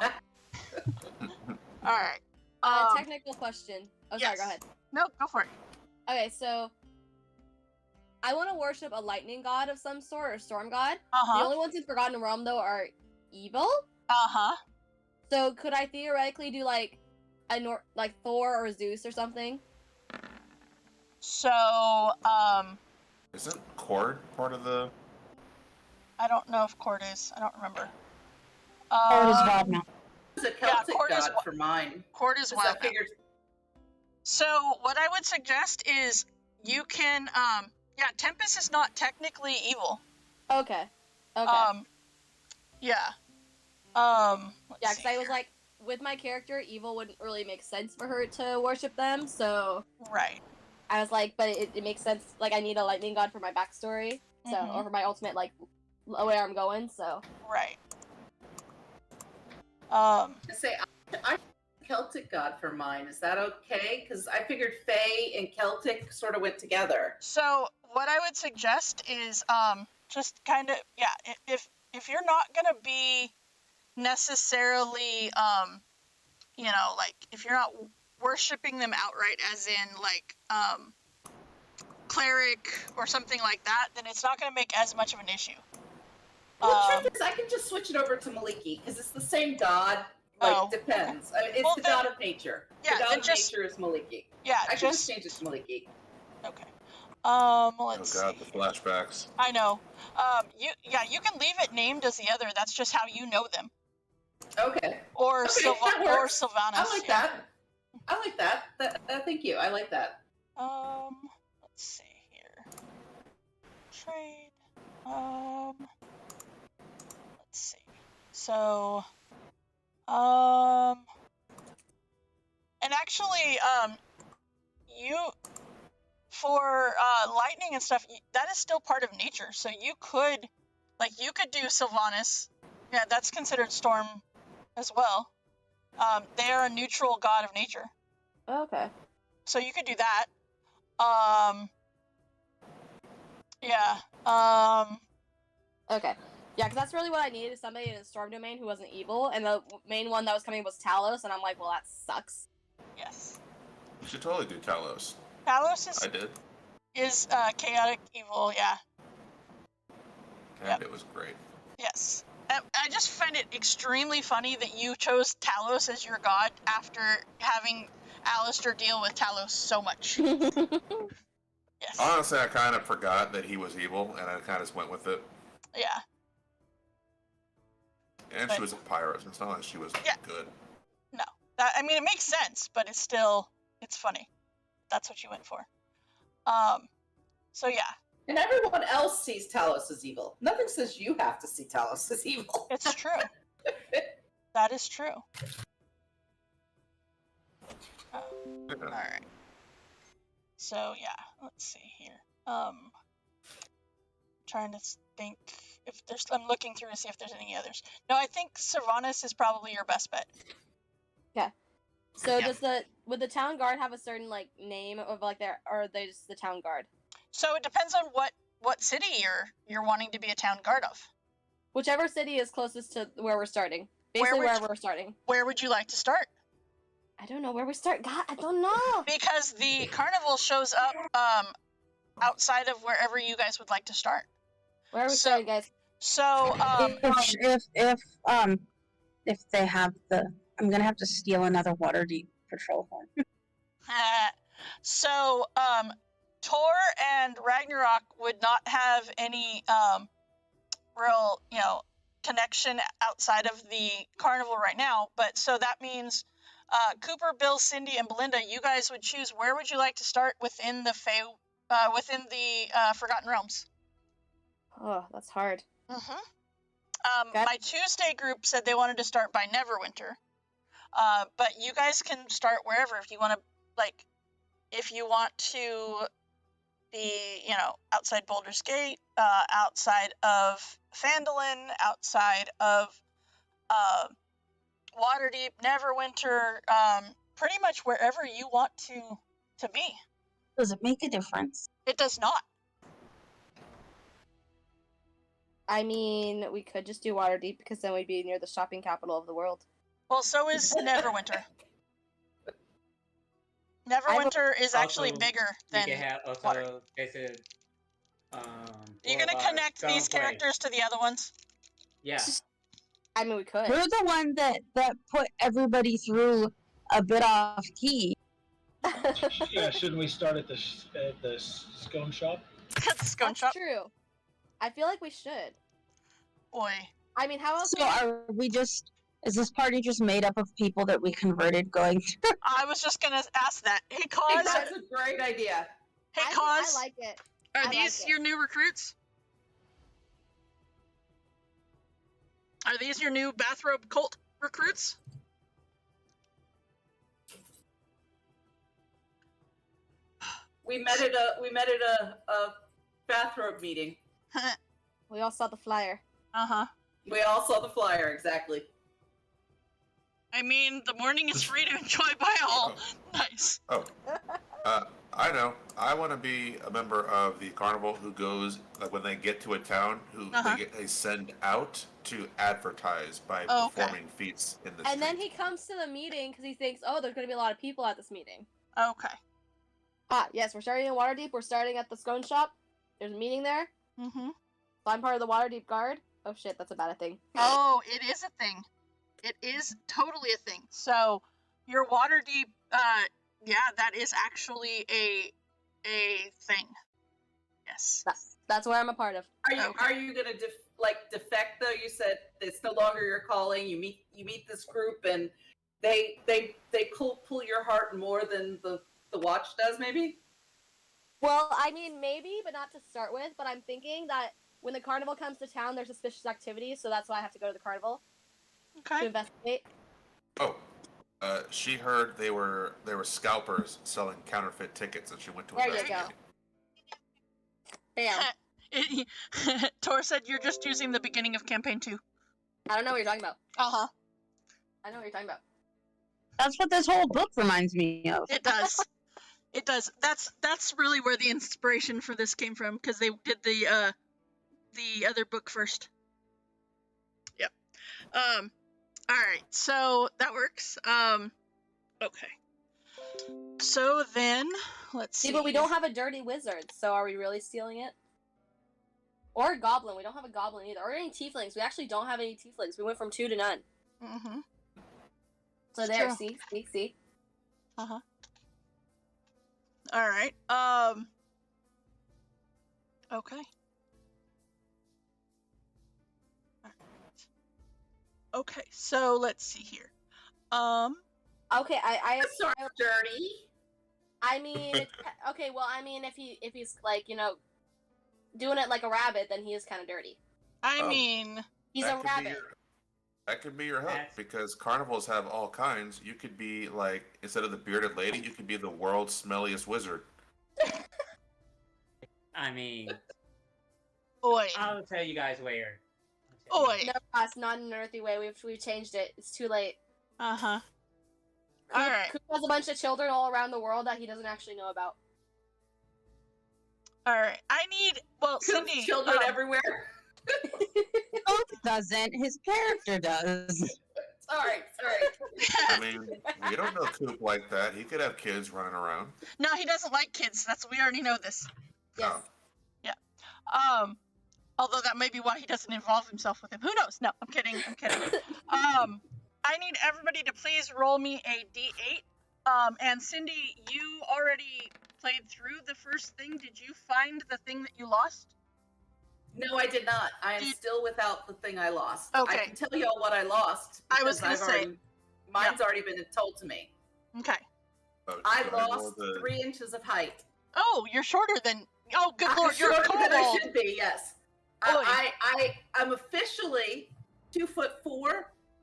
right. Technical question. Oh, sorry. yes. Go ahead. No, go for it. Okay, so I want to worship a lightning god of some sort or storm god. Uh-huh. The only ones in Forgotten Realm though are evil. Uh-huh. So could I theoretically do like like Thor or Zeus or something? So, Isn't Cord part of the... I don't know if Cord is. I don't remember. Cord is wild now. It's a Celtic Cord is god for mine. Cord is So wild I now. figured So what I would suggest is you can, Tempest is not technically evil. Okay. Yeah. Yeah, Let's because see I was here. like, with my character, evil wouldn't really make sense for her to worship them, so Right. I was like, but it makes sense. Like, I need a lightning god for my backstory, so or for my ultimate like where I'm going. So right. I say I Celtic god for mine. Is that okay? Because I figured Fae and Celtic sort of went together. So what I would suggest is just kind of if you're not gonna be necessarily like if you're not worshiping them outright as in like cleric or something like that, then it's not gonna make as much of an issue. Well, the truth is, I can just switch it over to Maliki because it's the same god. Like, depends. I mean, it's the god of nature. Yeah, the god then of just- nature is Maliki. Yeah, I can just change it to Maliki. Okay. Let's Oh god, see. the flashbacks. I know. You can leave it named as the other. That's just how you know them. Okay. Or Okay, that or works. Sylvanas. I like that. I like that. Thank you. I like that. Let's see here. Trade. Let's see. So, and actually, for lightning and stuff, that is still part of nature. So you could do Sylvanas. Yeah, that's considered storm as well. They are a neutral god of nature. Okay. So you could do that. Yeah. Okay. Yeah, because that's really what I needed, is somebody in a storm domain who wasn't evil, and the main one that was coming was Talos, and I'm like, well, that sucks. Yes. You should totally do Talos. Talos I did. is chaotic evil, yeah. And Yep. it was great. Yes. I just find it extremely funny that you chose Talos as your god after having Alistair deal with Talos so much. Yes. Honestly, I kind of forgot that he was evil, and I kind of just went with it. Yeah. And she was a pirate, so it's not like she was good. No. I mean, it makes sense, but it's funny. That's what you went for. So yeah. And everyone else sees Talos as evil. Nothing says you have to see Talos as evil. It's true. That is true. Alright. So yeah, let's see here. Trying to think if there's. I'm looking through to see if there's any others. No, I think Sylvanas is probably your best bet. Okay. So Yeah. would the town guard have a certain like name of like their, or are they just the town guard? So it depends on what city you're wanting to be a town guard of. Whichever city is closest to where we're starting. Basically wherever we're starting. Where would you like to start? I don't know where we start. God, I don't know. Because the carnival shows up outside of wherever you guys would like to start. Where are we starting, guys? So if they have I'm gonna have to steal another Waterdeep patrol horn. so Tor and Ragnarok would not have any real, connection outside of the carnival right now, but so that means Cooper, Bill, Cindy, and Belinda, you guys would choose where would you like to start within the Forgotten Realms. Oh, that's hard. Mm-hmm. My Tuesday group said they wanted to start by Neverwinter, but you guys can start wherever if you want to. If you want to be, outside Baldur's Gate, outside of Phandalin, outside of Waterdeep, Neverwinter, pretty much wherever you want to be. Does it make a difference? It does not. I mean, we could just do Waterdeep because then we'd be near the shopping capital of the world. Well, so is Neverwinter. Neverwinter is actually bigger than Waterdeep. You're gonna connect these characters to the other ones? Yeah. I mean, we could. We're the one that put everybody through a bit off key. Yeah, shouldn't we start at the scone shop? At the scone shop? That's true. I feel like we should. Boy. I mean, how else? So are we just? Is this party just made up of people that we converted going through? I was just gonna ask that. Hey, Cause. That's a great idea. Hey, I Cause. like it. Are these your new recruits? Are these your new bathrobe cult recruits? We met at a bathrobe meeting. We all saw the flyer. Uh-huh. We all saw the flyer, exactly. I mean, the morning is free to enjoy by all. Nice. Oh. I know. I want to be a member of the carnival who goes, like when they get to a town, who they send out to advertise by performing feats in the street. And then he comes to the meeting because he thinks, oh, there's going to be a lot of people at this meeting. Okay. Yes, we're starting in Waterdeep. We're starting at the scone shop. There's a meeting there. Mm-hmm. So I'm part of the Waterdeep Guard. Oh shit, that's a bad thing. Oh, it is a thing. It is totally a thing. So your Waterdeep, that is actually a thing. Yes. That's where I'm a part of. Are you gonna defect though? You said it's no longer your calling. You meet this group and they pull your heart more than the watch does, maybe? Well, I mean, maybe, but not to start with. But I'm thinking that when the carnival comes to town, there's suspicious activity, so that's why I have to go to the carnival to Okay. investigate. Oh. She heard they were scalpers selling counterfeit tickets, and she went to There you investigate. Bam. Tor said you're just using the beginning of campaign 2. I don't know what you're talking about. Uh-huh. I know what you're talking about. That's what this whole book reminds me of. It does. It does. That's really where the inspiration for this came from, because they did the other book first. Yep. Alright, so that works. Okay. So then, let's see. See, but we don't have a dirty wizard, so are we really stealing it? Or a goblin. We don't have a goblin either. Or any tieflings. We actually don't have any tieflings. We went from 2 to none. Mm-hmm. So It's there, true. see? Uh-huh. Alright, okay. Okay, so let's see here. Okay, That's sort of dirty. I mean, okay, well, I mean, if he's like, doing it like a rabbit, then he is kind of dirty. I Oh. mean, He's That a could be rabbit. That could be your hook, That's- because carnivals have all kinds. You could be like, instead of the bearded lady, you could be the world's smelliest wizard. I mean, oi, I'll tell you guys later. oi. No, boss, not in an earthy way. We've changed it. It's too late. Uh-huh. Coop, Alright. Coop has a bunch of children all around the world that he doesn't actually know about. Alright, I need, well, Cindy. Children everywhere. Coop doesn't. His character does. Sorry. I mean, we don't know Coop like that. He could have kids running around. No, he doesn't like kids. We already know this. Yes. Although that may be why he doesn't involve himself with him. Who knows? No, I'm kidding. I need everybody to please roll me a d8. And Cindy, you already played through the first thing. Did you find the thing that you lost? No, I did not. I am still without the thing I lost. Okay. I can tell y'all what I lost. I was because gonna say. mine's already been told to me. Okay. So I should roll lost 3 inches of height. Oh, you're shorter than. Oh, good I'm lord, you're a shorter than I kobold. should be. Yes. Oy. I'm officially 2'4".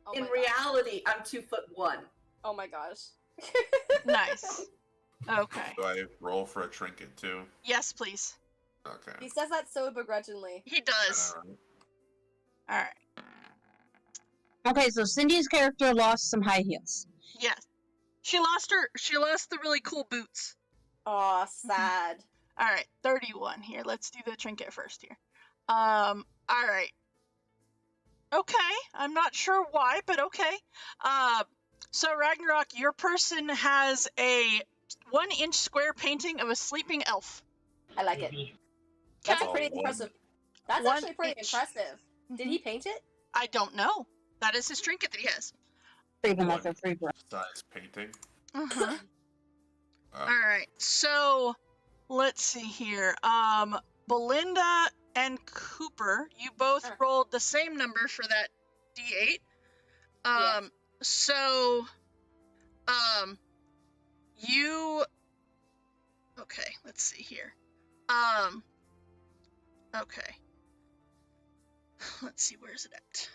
Oh In my reality, I'm 2'1". gosh. Oh my gosh. Nice. Okay. Do I roll for a trinket too? Yes, please. Okay. He says that so begrudgingly. He does. All right. Okay, so Cindy's character lost some high heels. Yes. She lost the really cool boots. Aw, sad. All right, 31 here. Let's do the trinket first here. All right. Okay, I'm not sure why, but okay. So Ragnarok, your person has a 1-inch square painting of a sleeping elf. I like it. That's Okay. pretty Oh, impressive. That's 1 actually pretty inch. impressive. Did he paint it? I don't know. That is his trinket that he has. Even like a free brush. Size painting. Uh-huh. Uh, All right. So, let's see here. Belinda and Cooper, you both rolled the same number for that D8. Yes. So, you. Okay. Let's see here. Okay. Let's see. Where's it at?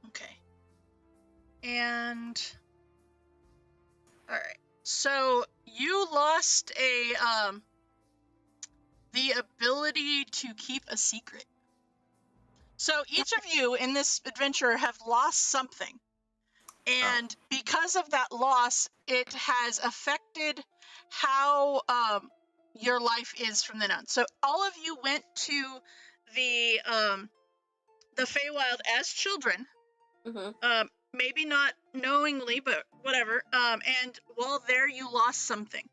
Okay. And. All right. So you lost the ability to keep a secret. So each of you in this adventure have lost something. And because of that loss, it has affected how your life is from then on. So all of you went to the Feywild as children. Mm-hmm. Maybe not knowingly, but whatever. And while there, you lost something.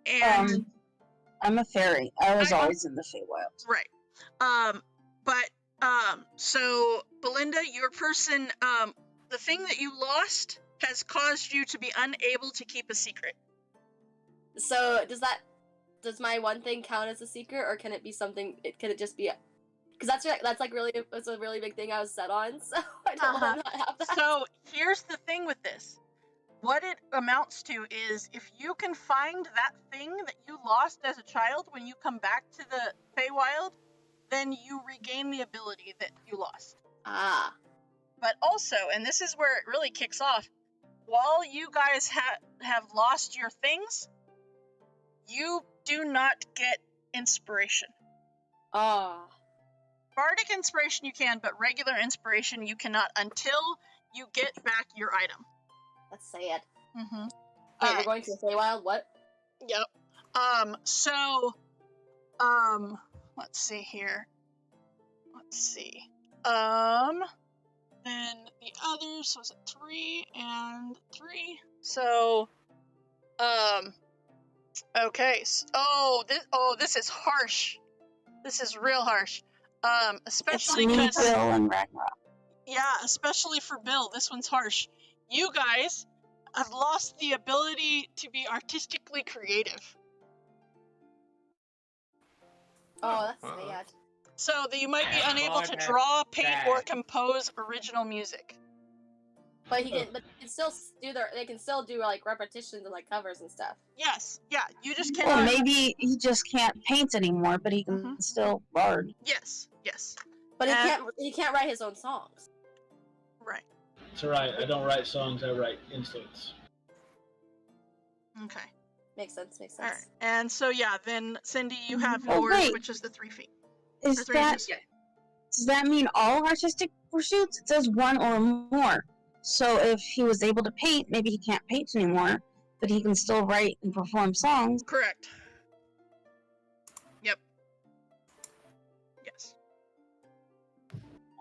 And I'm a fairy. I was I- always in the Feywild. right. So Belinda, your person, the thing that you lost has caused you to be unable to keep a secret. So does my one thing count as a secret, or can it be something? Can it just be? Because that's like really it's a really big thing I was set on. So I don't want to not have that. So here's the thing with this. What it amounts to is if you can find that thing that you lost as a child when you come back to the Feywild, then you regain the ability that you lost. Ah. But also, and this is where it really kicks off, while you guys have lost your things, you do not get inspiration. Ah. Bardic inspiration you can, but regular inspiration you cannot until you get back your item. That's sad. Mm-hmm. Wait, we're going to the Feywild? What? Yep. Let's see here. Let's see. Then the others was it 3 and 3. So, okay. This is harsh. This is real harsh. Especially It's me, because Bill, and Ragnarok. yeah, especially for Bill, this one's harsh. You guys have lost the ability to be artistically creative. Oh, that's Well, sad. So that you might be unable God, to that's draw, paint, or bad. compose original music. But they can still they can still do like repetitions and like covers and stuff. Yes, yeah, you just Well, cannot. maybe he just can't paint anymore, but he can still bard. Yes. But And- he can't write his own songs. Right. It's alright. I don't write songs. I write insults. Okay. Makes sense. All right. And so yeah, then Cindy, you have Oh, yours, wait. which is the 3 feet. Is Or 3 that inches. does that mean all artistic pursuits? It says one or more. So if he was able to paint, maybe he can't paint anymore, but he can still write and perform songs. Correct. Yep. Yes.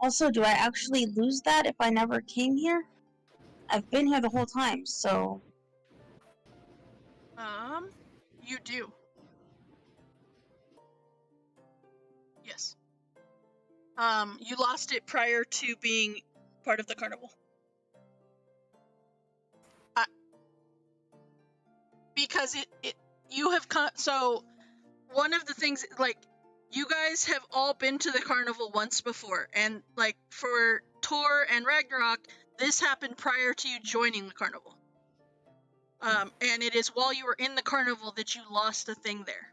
Also, do I actually lose that if I never came here? I've been here the whole time, so You do. Yes. You lost it prior to being part of the carnival. Because you have so one of the things, like, you guys have all been to the carnival once before, and like for Tor and Ragnarok, this happened prior to you joining the carnival. And it is while you were in the carnival that you lost a thing there.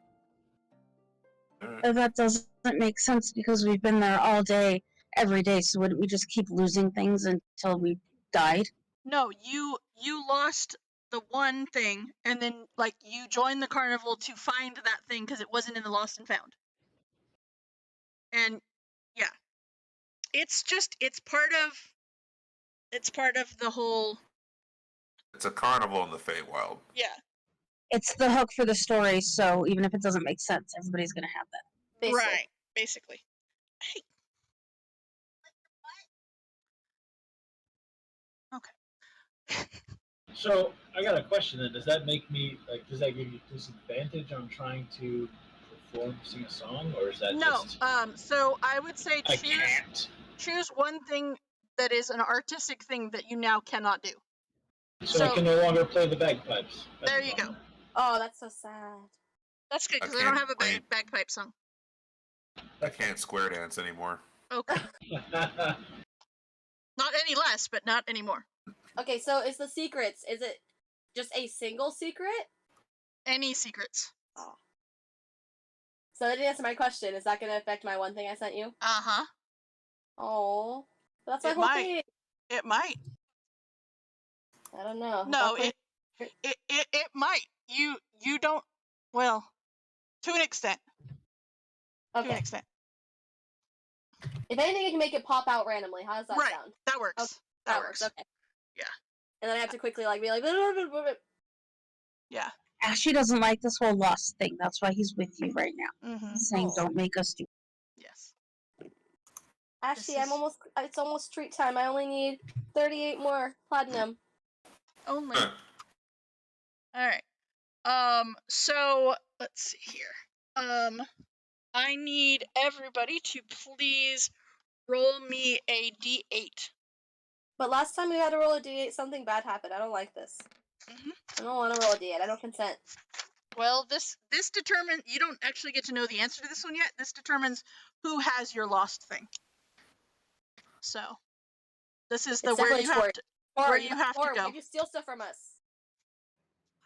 that doesn't make sense because we've been there all day, every day. So wouldn't we just keep losing things until we died? No, you lost the one thing, and then like you joined the carnival to find that thing because it wasn't in the lost and found. And yeah, it's part of the whole. It's a carnival in the Feywild. Yeah. It's the hook for the story, so even if it doesn't make sense, everybody's gonna have that. Basically. Right, basically. Hey. Okay. So I got a question then. Does that make me like? Does that give you disadvantage on trying to sing a song, or is that No. just So I would say I can't? choose one thing that is an artistic thing that you now cannot do. So I can no longer play the bagpipes. That's There a you go. bummer. Oh, that's so sad. That's good because I I don't can't have a play- bagpipe song. I can't square dance anymore. Okay. Not any less, but not anymore. Okay, so is the secrets? Is it just a single secret? Any secrets? Oh. So that didn't answer my question. Is that going to affect my one thing I sent you? Uh-huh. Oh, that's my It whole might. thing. It might. I don't know. No, That's it might. You don't. Well, to an extent. To an okay. extent. If anything, I can make it pop out randomly. How does that Right. sound? That works. Okay, That works. Okay. Yeah. And then I have to quickly like be like. Yeah. Ashley doesn't like this whole lost thing. That's why he's with you right now. Mm-hmm. He's saying, Oh. "Don't make us do." Yes. Ashley, This is- it's almost treat time. I only need 38 more platinum. Only. Huh. All right. So let's see here. I need everybody to please roll me a d8. But last time we had to roll a d8, something bad happened. I don't like this. Mhm. I don't want to roll a d8. I don't consent. Well, this determines. You don't actually get to know the answer to this one yet. This determines who has your lost thing. So, this is the It's where definitely you have Tori. to. Or Where you have to go. Did you steal stuff from us?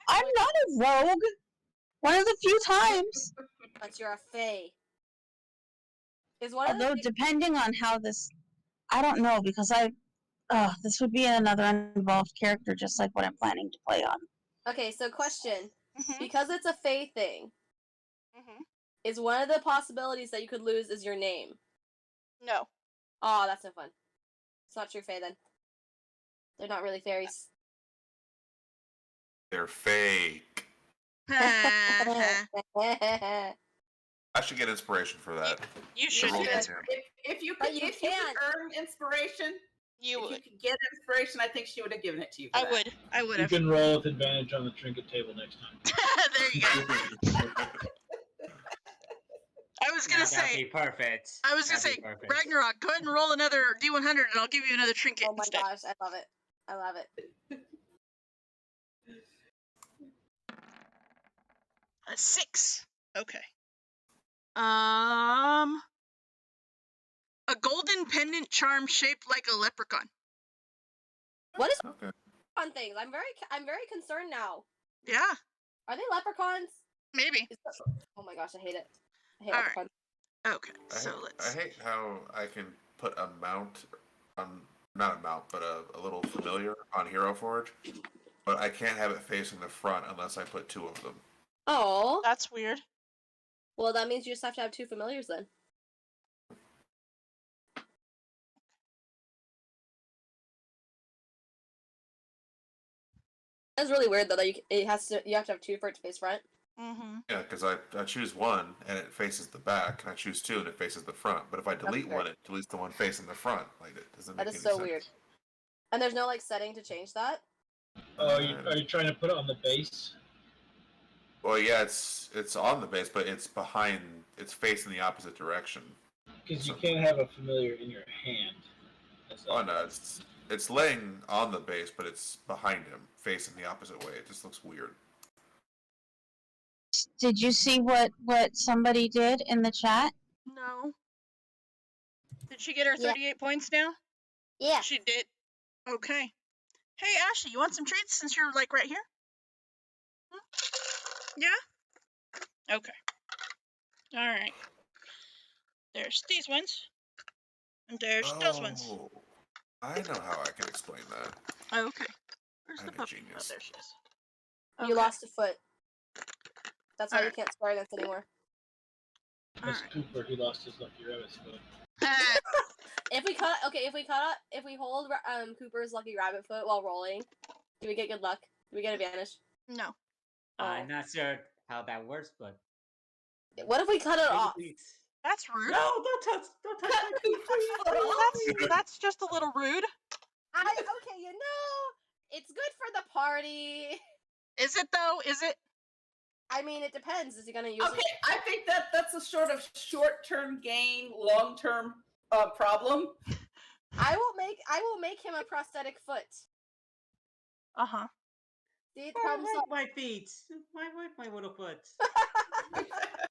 I'm not a rogue. One of the few times. But you're a fae. Is one of Although the depending on how this, I don't know because this would be another involved character, just like what I'm planning to play on. Okay, so question. Mhm. Because it's a Fae thing, Mhm. is one of the possibilities that you could lose is your name. No. Oh, that's no fun. It's not true Fae then. They're not really fairies. They're fake. you I should get inspiration for that. should roll get it. it. If you But could, you if you can't. could earn inspiration, You if you would. could get inspiration, I think she would have given it to you. For I that. would. I would You have. can roll with advantage on the trinket table next time. There you go. I was gonna That'd say. be perfect. I was gonna That'd say, be perfect. Ragnarok, go ahead and roll another D100, and I'll give you another trinket Oh my instead. gosh, I love it. I love it. A 6. Okay. A golden pendant charm shaped like a leprechaun. What is Okay. on things? I'm very concerned now. Yeah, Are they leprechauns? maybe. Oh my gosh, I hate it. I hate All right. leprechauns. Okay, I so hate, let's. I hate how I can put a mount on, not a mount, but a little familiar on Hero Forge, but I can't have it facing the front unless I put 2 of them. Oh. That's weird. Well, that means you just have to have 2 familiars then. That's really weird though that you have to have 2 for it to face front. Mm-hmm. Yeah, because I choose 1 and it faces the back, and I choose 2 and it faces the front. But if I delete weird. 1, it deletes the one facing the front. Like, it doesn't make That is any so sense. weird. And there's no like setting to change that. Oh, are you trying to put it on the base? Well, yeah, it's on the base, but it's behind. It's facing the opposite direction. Because you can't have a familiar in your hand. Oh no, it's laying on the base, but it's behind him, facing the opposite way. It just looks weird. Did you see what somebody did in the chat? No. Did she get her Yeah. 38 points now? Yeah. She did. Okay. Hey, Ashley, you want some treats since you're like right here? Yeah? Okay. All right. There's these ones. And there's those ones. Oh, I know how I can explain that. Okay. Where's I'm the a puppy? Oh, genius. there she is. You lost a foot. That's why you Alright. can't swear this anymore. That's Alright. Cooper. He lost his lucky rabbit's foot. If we hold Cooper's lucky rabbit foot while rolling, do we get good luck? Do we get advantage? No. I'm not sure how that works, but What if we cut it off? That's rude. No, don't touch my feet. That's just a little rude. Okay, it's good for the party. Is it though? Is it? I mean, it depends. Is he gonna use Okay, it? I think that's a sort of short-term gain, long-term problem. I will make him a prosthetic foot. Uh-huh. See, the I problem like solved. my feet. I like my little foot.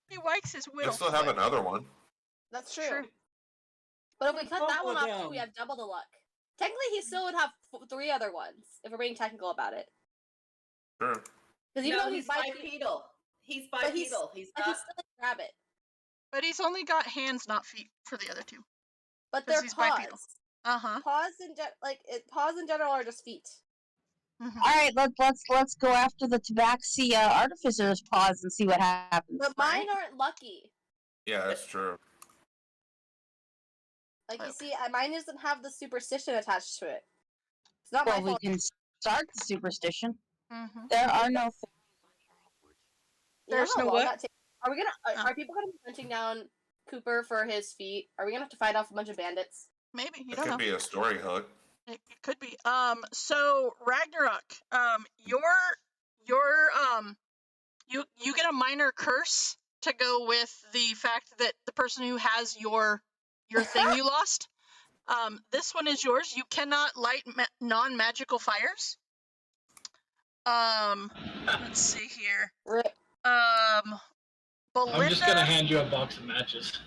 He likes his You'll whittle. still have another one. That's true. True. But if we cut that Both one of off too, them. we have double the luck. Technically, he still would have 3 other ones if we're being technical about it. Sure. Because even No, though he's bipedal. He's But bipedal. He's but not. he's still a rabbit. But he's only got hands, not feet, for the other 2. But 'Cause they're he's paws. bipedal. Uh-huh. Paws in general are just feet. Mm-hmm. All right, let's go after the Tabaxi artificer's paws and see what happens. But mine aren't lucky. Yeah, that's true. Like, you Okay. see, mine doesn't have the superstition attached to it. It's not Well, my we fault. can start the superstition. Mm-hmm. There are no. There's how no long what? that takes. Are we gonna? Are people gonna be hunting down Cooper for his feet? Are we gonna have to fight off a bunch of bandits? Maybe. You It don't could know. be a story hook. It could be. So Ragnarok, you get a minor curse to go with the fact that the person who has your thing you lost. This one is yours. You cannot light non-magical fires. Let's see here. Rip. Belinda. I'm just gonna hand you a box of matches.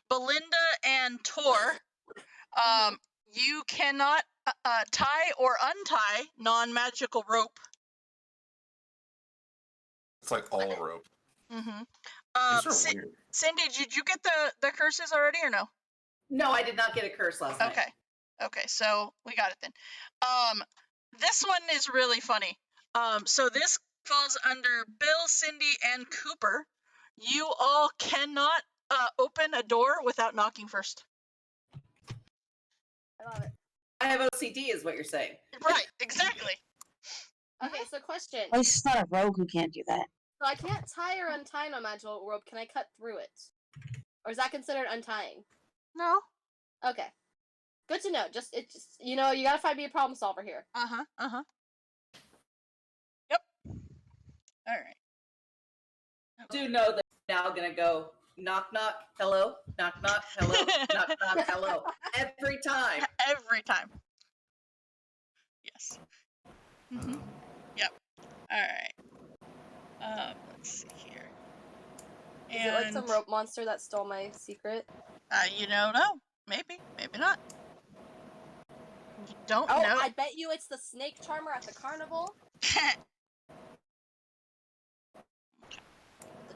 Belinda and Tor. You cannot tie or untie non-magical rope. It's like all rope. Mm-hmm. These are weird. Cindy, did you get the curses already or no? No, I did not get a curse last night. Okay. Okay, so we got it then. This one is really funny. So this falls under Bill, Cindy, and Cooper. You all cannot open a door without knocking first. I love it. I have OCD, is what you're saying. Right, exactly. Okay, so question. At least it's not a rogue who can't do that. So I can't tie or untie my magical rope. Can I cut through it? Or is that considered untying? No. Okay. Good to know. Just you gotta find me a problem solver here. Uh-huh. Yep. All right. I do know that now gonna go knock knock, hello, knock knock, hello, knock knock, hello. Every time. Every time. Yes. Yep. All right. Let's see here. Is it like some rope monster that stole my secret? You don't know. Maybe not. You don't Oh, know. I bet you it's the snake charmer at the carnival. The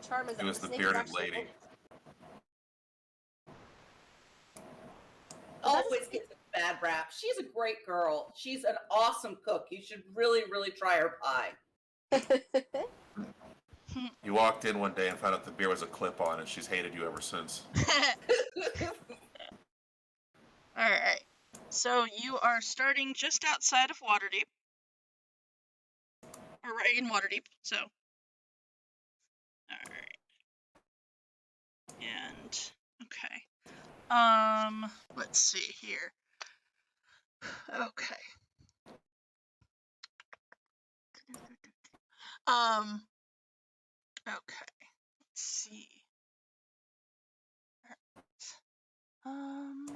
charm is. It was the snake is bearded actually lady. Always gets a bad rap. She's a great girl. She's an awesome cook. You should really, really try her pie. You walked in one day and found out the beer was a clip-on, and she's hated you ever since. All right. So you are starting just outside of Waterdeep, or right in Waterdeep. So, all right. And okay. Let's see here. Okay. Okay. Let's see. And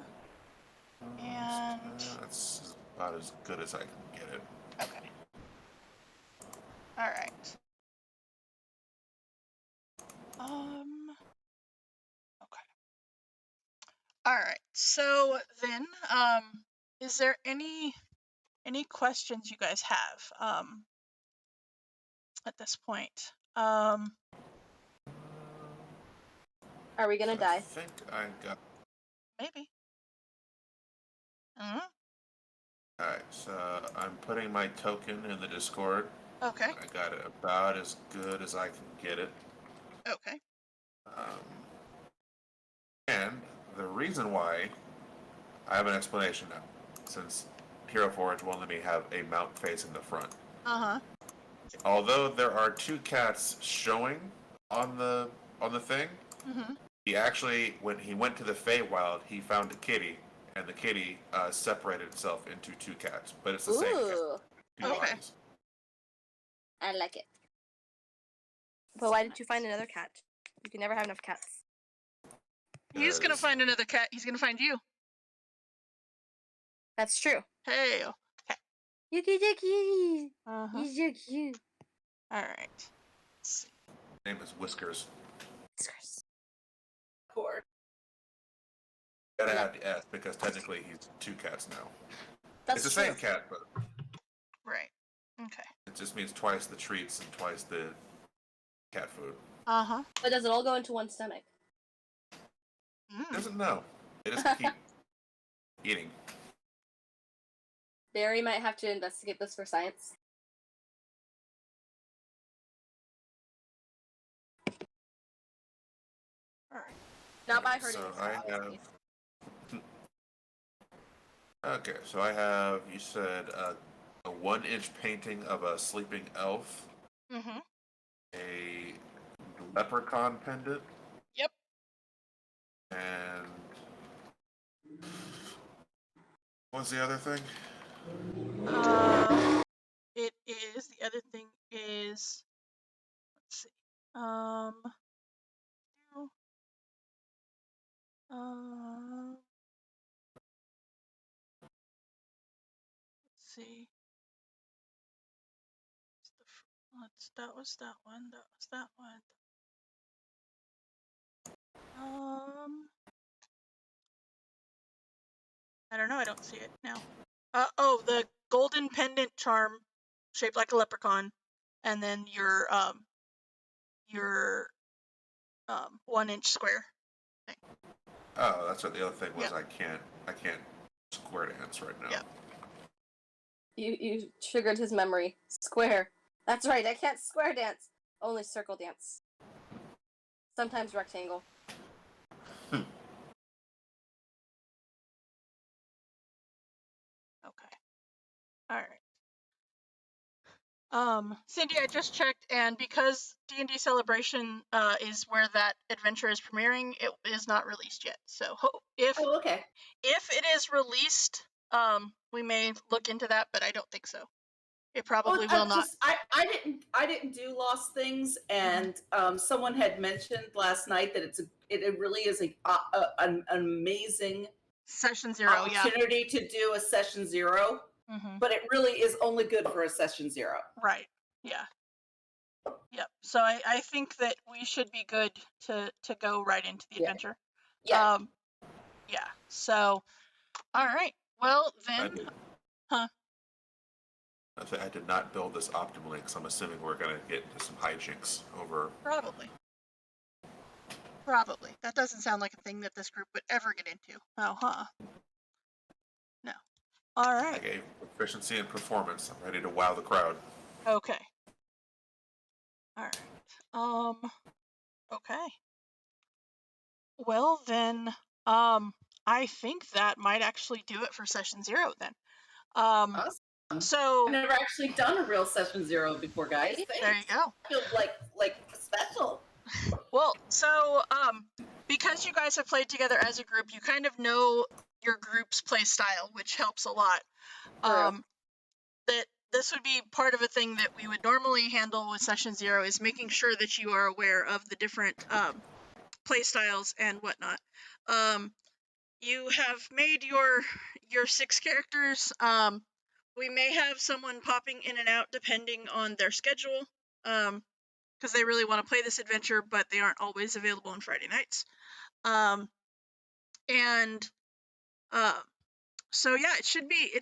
That's about as good as I can get it. okay. All right. Okay. All right. So then, is there any questions you guys have at this point? Are we gonna die? I think I got. Maybe. Alright, so I'm putting my token in the Discord. Okay. I got it about as good as I can get it. Okay. And the reason why, I have an explanation now, since Hero Forge will let me have a mount facing the front. Although there are two cats showing on the thing, he actually, when he went to the Feywild, he found a kitty, and the kitty separated itself into two cats, but it's the same cat. Two Okay. lines. I like it. But why didn't you find another cat? You can never have enough cats. He's gonna find another cat. He's gonna find you. That's true. Hey. Okay. Yuki Yuki. He's so cute. All right. Let's see. His name is Whiskers. Poor. Gotta have the S because technically he's two cats now. That's it's the same cat, but Right. Okay. it just means twice the treats and twice the cat food. But does it all go into one stomach? He doesn't know. They just keep eating. Barry might have to investigate this for science. All right. Not by hurting So himself, I have. obviously. Okay, so I have. You said a 1-inch painting of a sleeping elf, a leprechaun pendant. Yep. And what's the other thing? It is. The other thing is. Let's see. Let's see. That was that one. That was that one. I don't know. I don't see it now. Oh, the golden pendant charm, shaped like a leprechaun, and then your 1-inch square thing. Oh, that's what the other thing was. Yeah. I can't square dance right now. Yep. You triggered his memory. Square. That's right, I can't square dance. Only circle dance. Sometimes rectangle. Okay. All right. Cindy, I just checked, and because D&D Celebration is where that adventure is premiering, it is not released yet. So if Oh, okay. it is released, we may look into that, but I don't think so. It probably Well, will not. I didn't do Lost Things, and someone had mentioned last night that it really is an amazing Session 0, yeah. opportunity to do a session 0, but it really is only good for a session 0. Right. Yeah. Yep. So I think that we should be good to go right into the Yeah. adventure. Yeah. Yeah. So, all right. Well then, I did not build this optimally because I'm assuming we're going to get into some hijinks over. Probably. That doesn't sound like a thing that this group would ever get into. Oh, huh? No. All I right. gave efficiency and performance. I'm ready to wow the crowd. Okay. All right. Okay. Well then, I think that might actually do it for session 0 then. Awesome. So I've never actually done a real session 0 before, guys. there you Thanks. go. I feel like special. Well, so because you guys have played together as a group, you kind of know your group's play style, which helps a lot. That this would be part of a thing that we would normally handle with session 0 is making sure that you are aware of the different play styles and whatnot. You have made your 6 characters. We may have someone popping in and out depending on their schedule. Because they really want to play this adventure, but they aren't always available on Friday nights. So yeah, it should be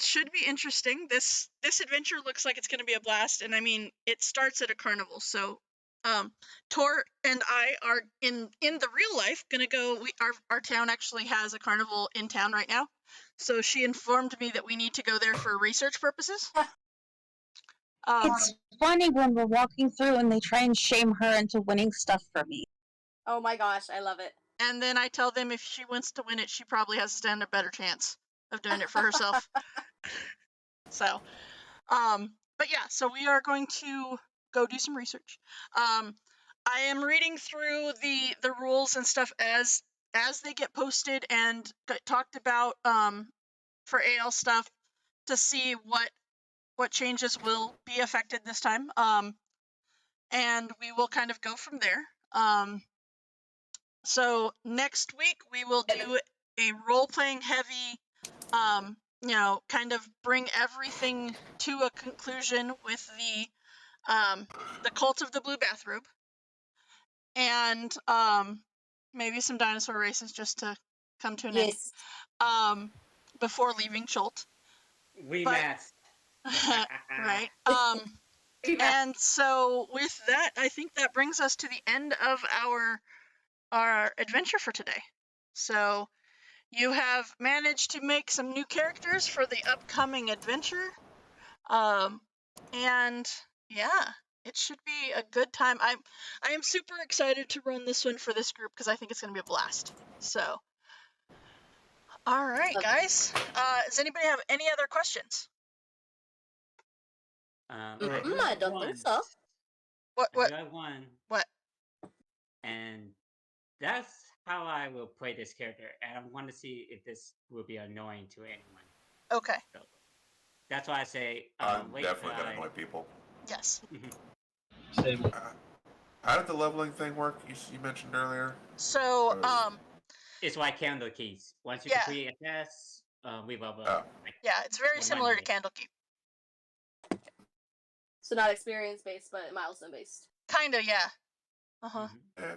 interesting. This adventure looks like it's going to be a blast, and I mean, it starts at a carnival. So, Tor and I are in the real life going to go. Our town actually has a carnival in town right now, so she informed me that we need to go there for research purposes. It's funny when we're walking through and they try and shame her into winning stuff from me. Oh my gosh, I love it. And then I tell them if she wants to win it, she probably has to stand a better chance of doing it for herself. So, but yeah, so we are going to go do some research. I am reading through the rules and stuff as they get posted and talked about for AL stuff to see what changes will be affected this time. And we will kind of go from there. So next week we will do a role-playing heavy, kind of bring everything to a conclusion with the Cult of the Blue Bathrobe, and maybe some dinosaur races just to come to an end. Before leaving Chult. Rematch. Right. And so with that, I think that brings us to the end of our adventure for today. So you have managed to make some new characters for the upcoming adventure. And yeah, it should be a good time. I am super excited to run this one for this group because I think it's going to be a blast. So, all right, guys. Does anybody have any other questions? I don't think so. What? I won. What? And that's how I will play this character, and I want to see if this will be annoying to anyone. Okay. So that's why I say I'm definitely going to annoy people. Yes. Same. How did the leveling thing work? You mentioned earlier. So it's like Candlekeep. Once you complete a test, we level up. Yeah, it's very similar to Candlekeep. So not experience based, but milestone based. Kinda, yeah. Uh-huh. Yeah,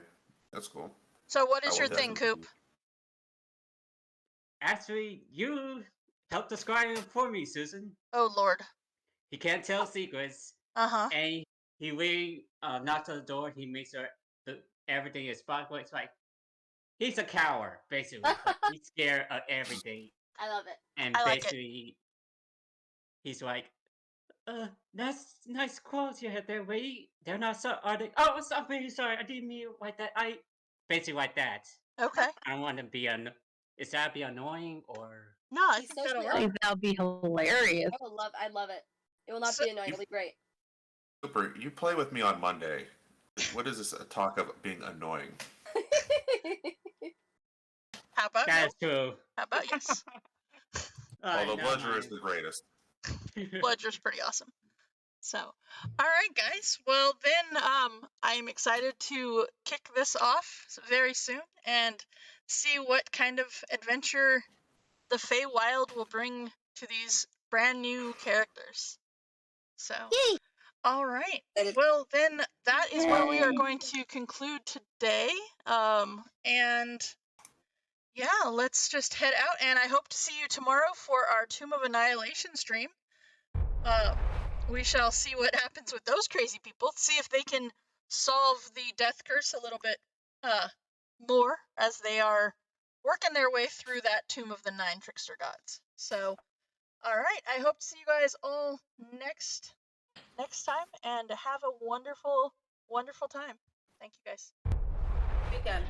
that's cool. So what is your thing, Coop? Actually, you helped describe it for me, Susan. Oh, Lord. He can't tell secrets. Uh-huh. And he really knocks on the door. He makes sure everything is spot. It's like, he's a coward, basically. He's scared of everything. I love it. And I like it. basically, he's like, that's nice quotes you had there. Wait, they're not so. Are they? Oh, sorry, sorry. I didn't mean like that. I basically like that. Okay. I don't want to be Is that be annoying or? No, I He's think so that'll sweet. I work. think that would be hilarious. I love it. It will not So- be annoying. It'll be great. Cooper, you play with me on Monday. What is this talk of being annoying? How about no? That's true. How about yes? Although Bludger is the greatest. Bludger's pretty awesome. So, all right, guys. Well, then, I'm excited to kick this off very soon and see what kind of adventure the Feywild will bring to these brand new characters. So, Yay! all right. Well, then that is where we are going to conclude today. And yeah, let's just head out. And I hope to see you tomorrow for our Tomb of Annihilation stream. We shall see what happens with those crazy people. See if they can solve the death curse a little bit more as they are working their way through that Tomb of the Nine Trickster Gods. So, all right. I hope to see you guys all next time, and have a wonderful, wonderful time. Thank you, guys. Weekend.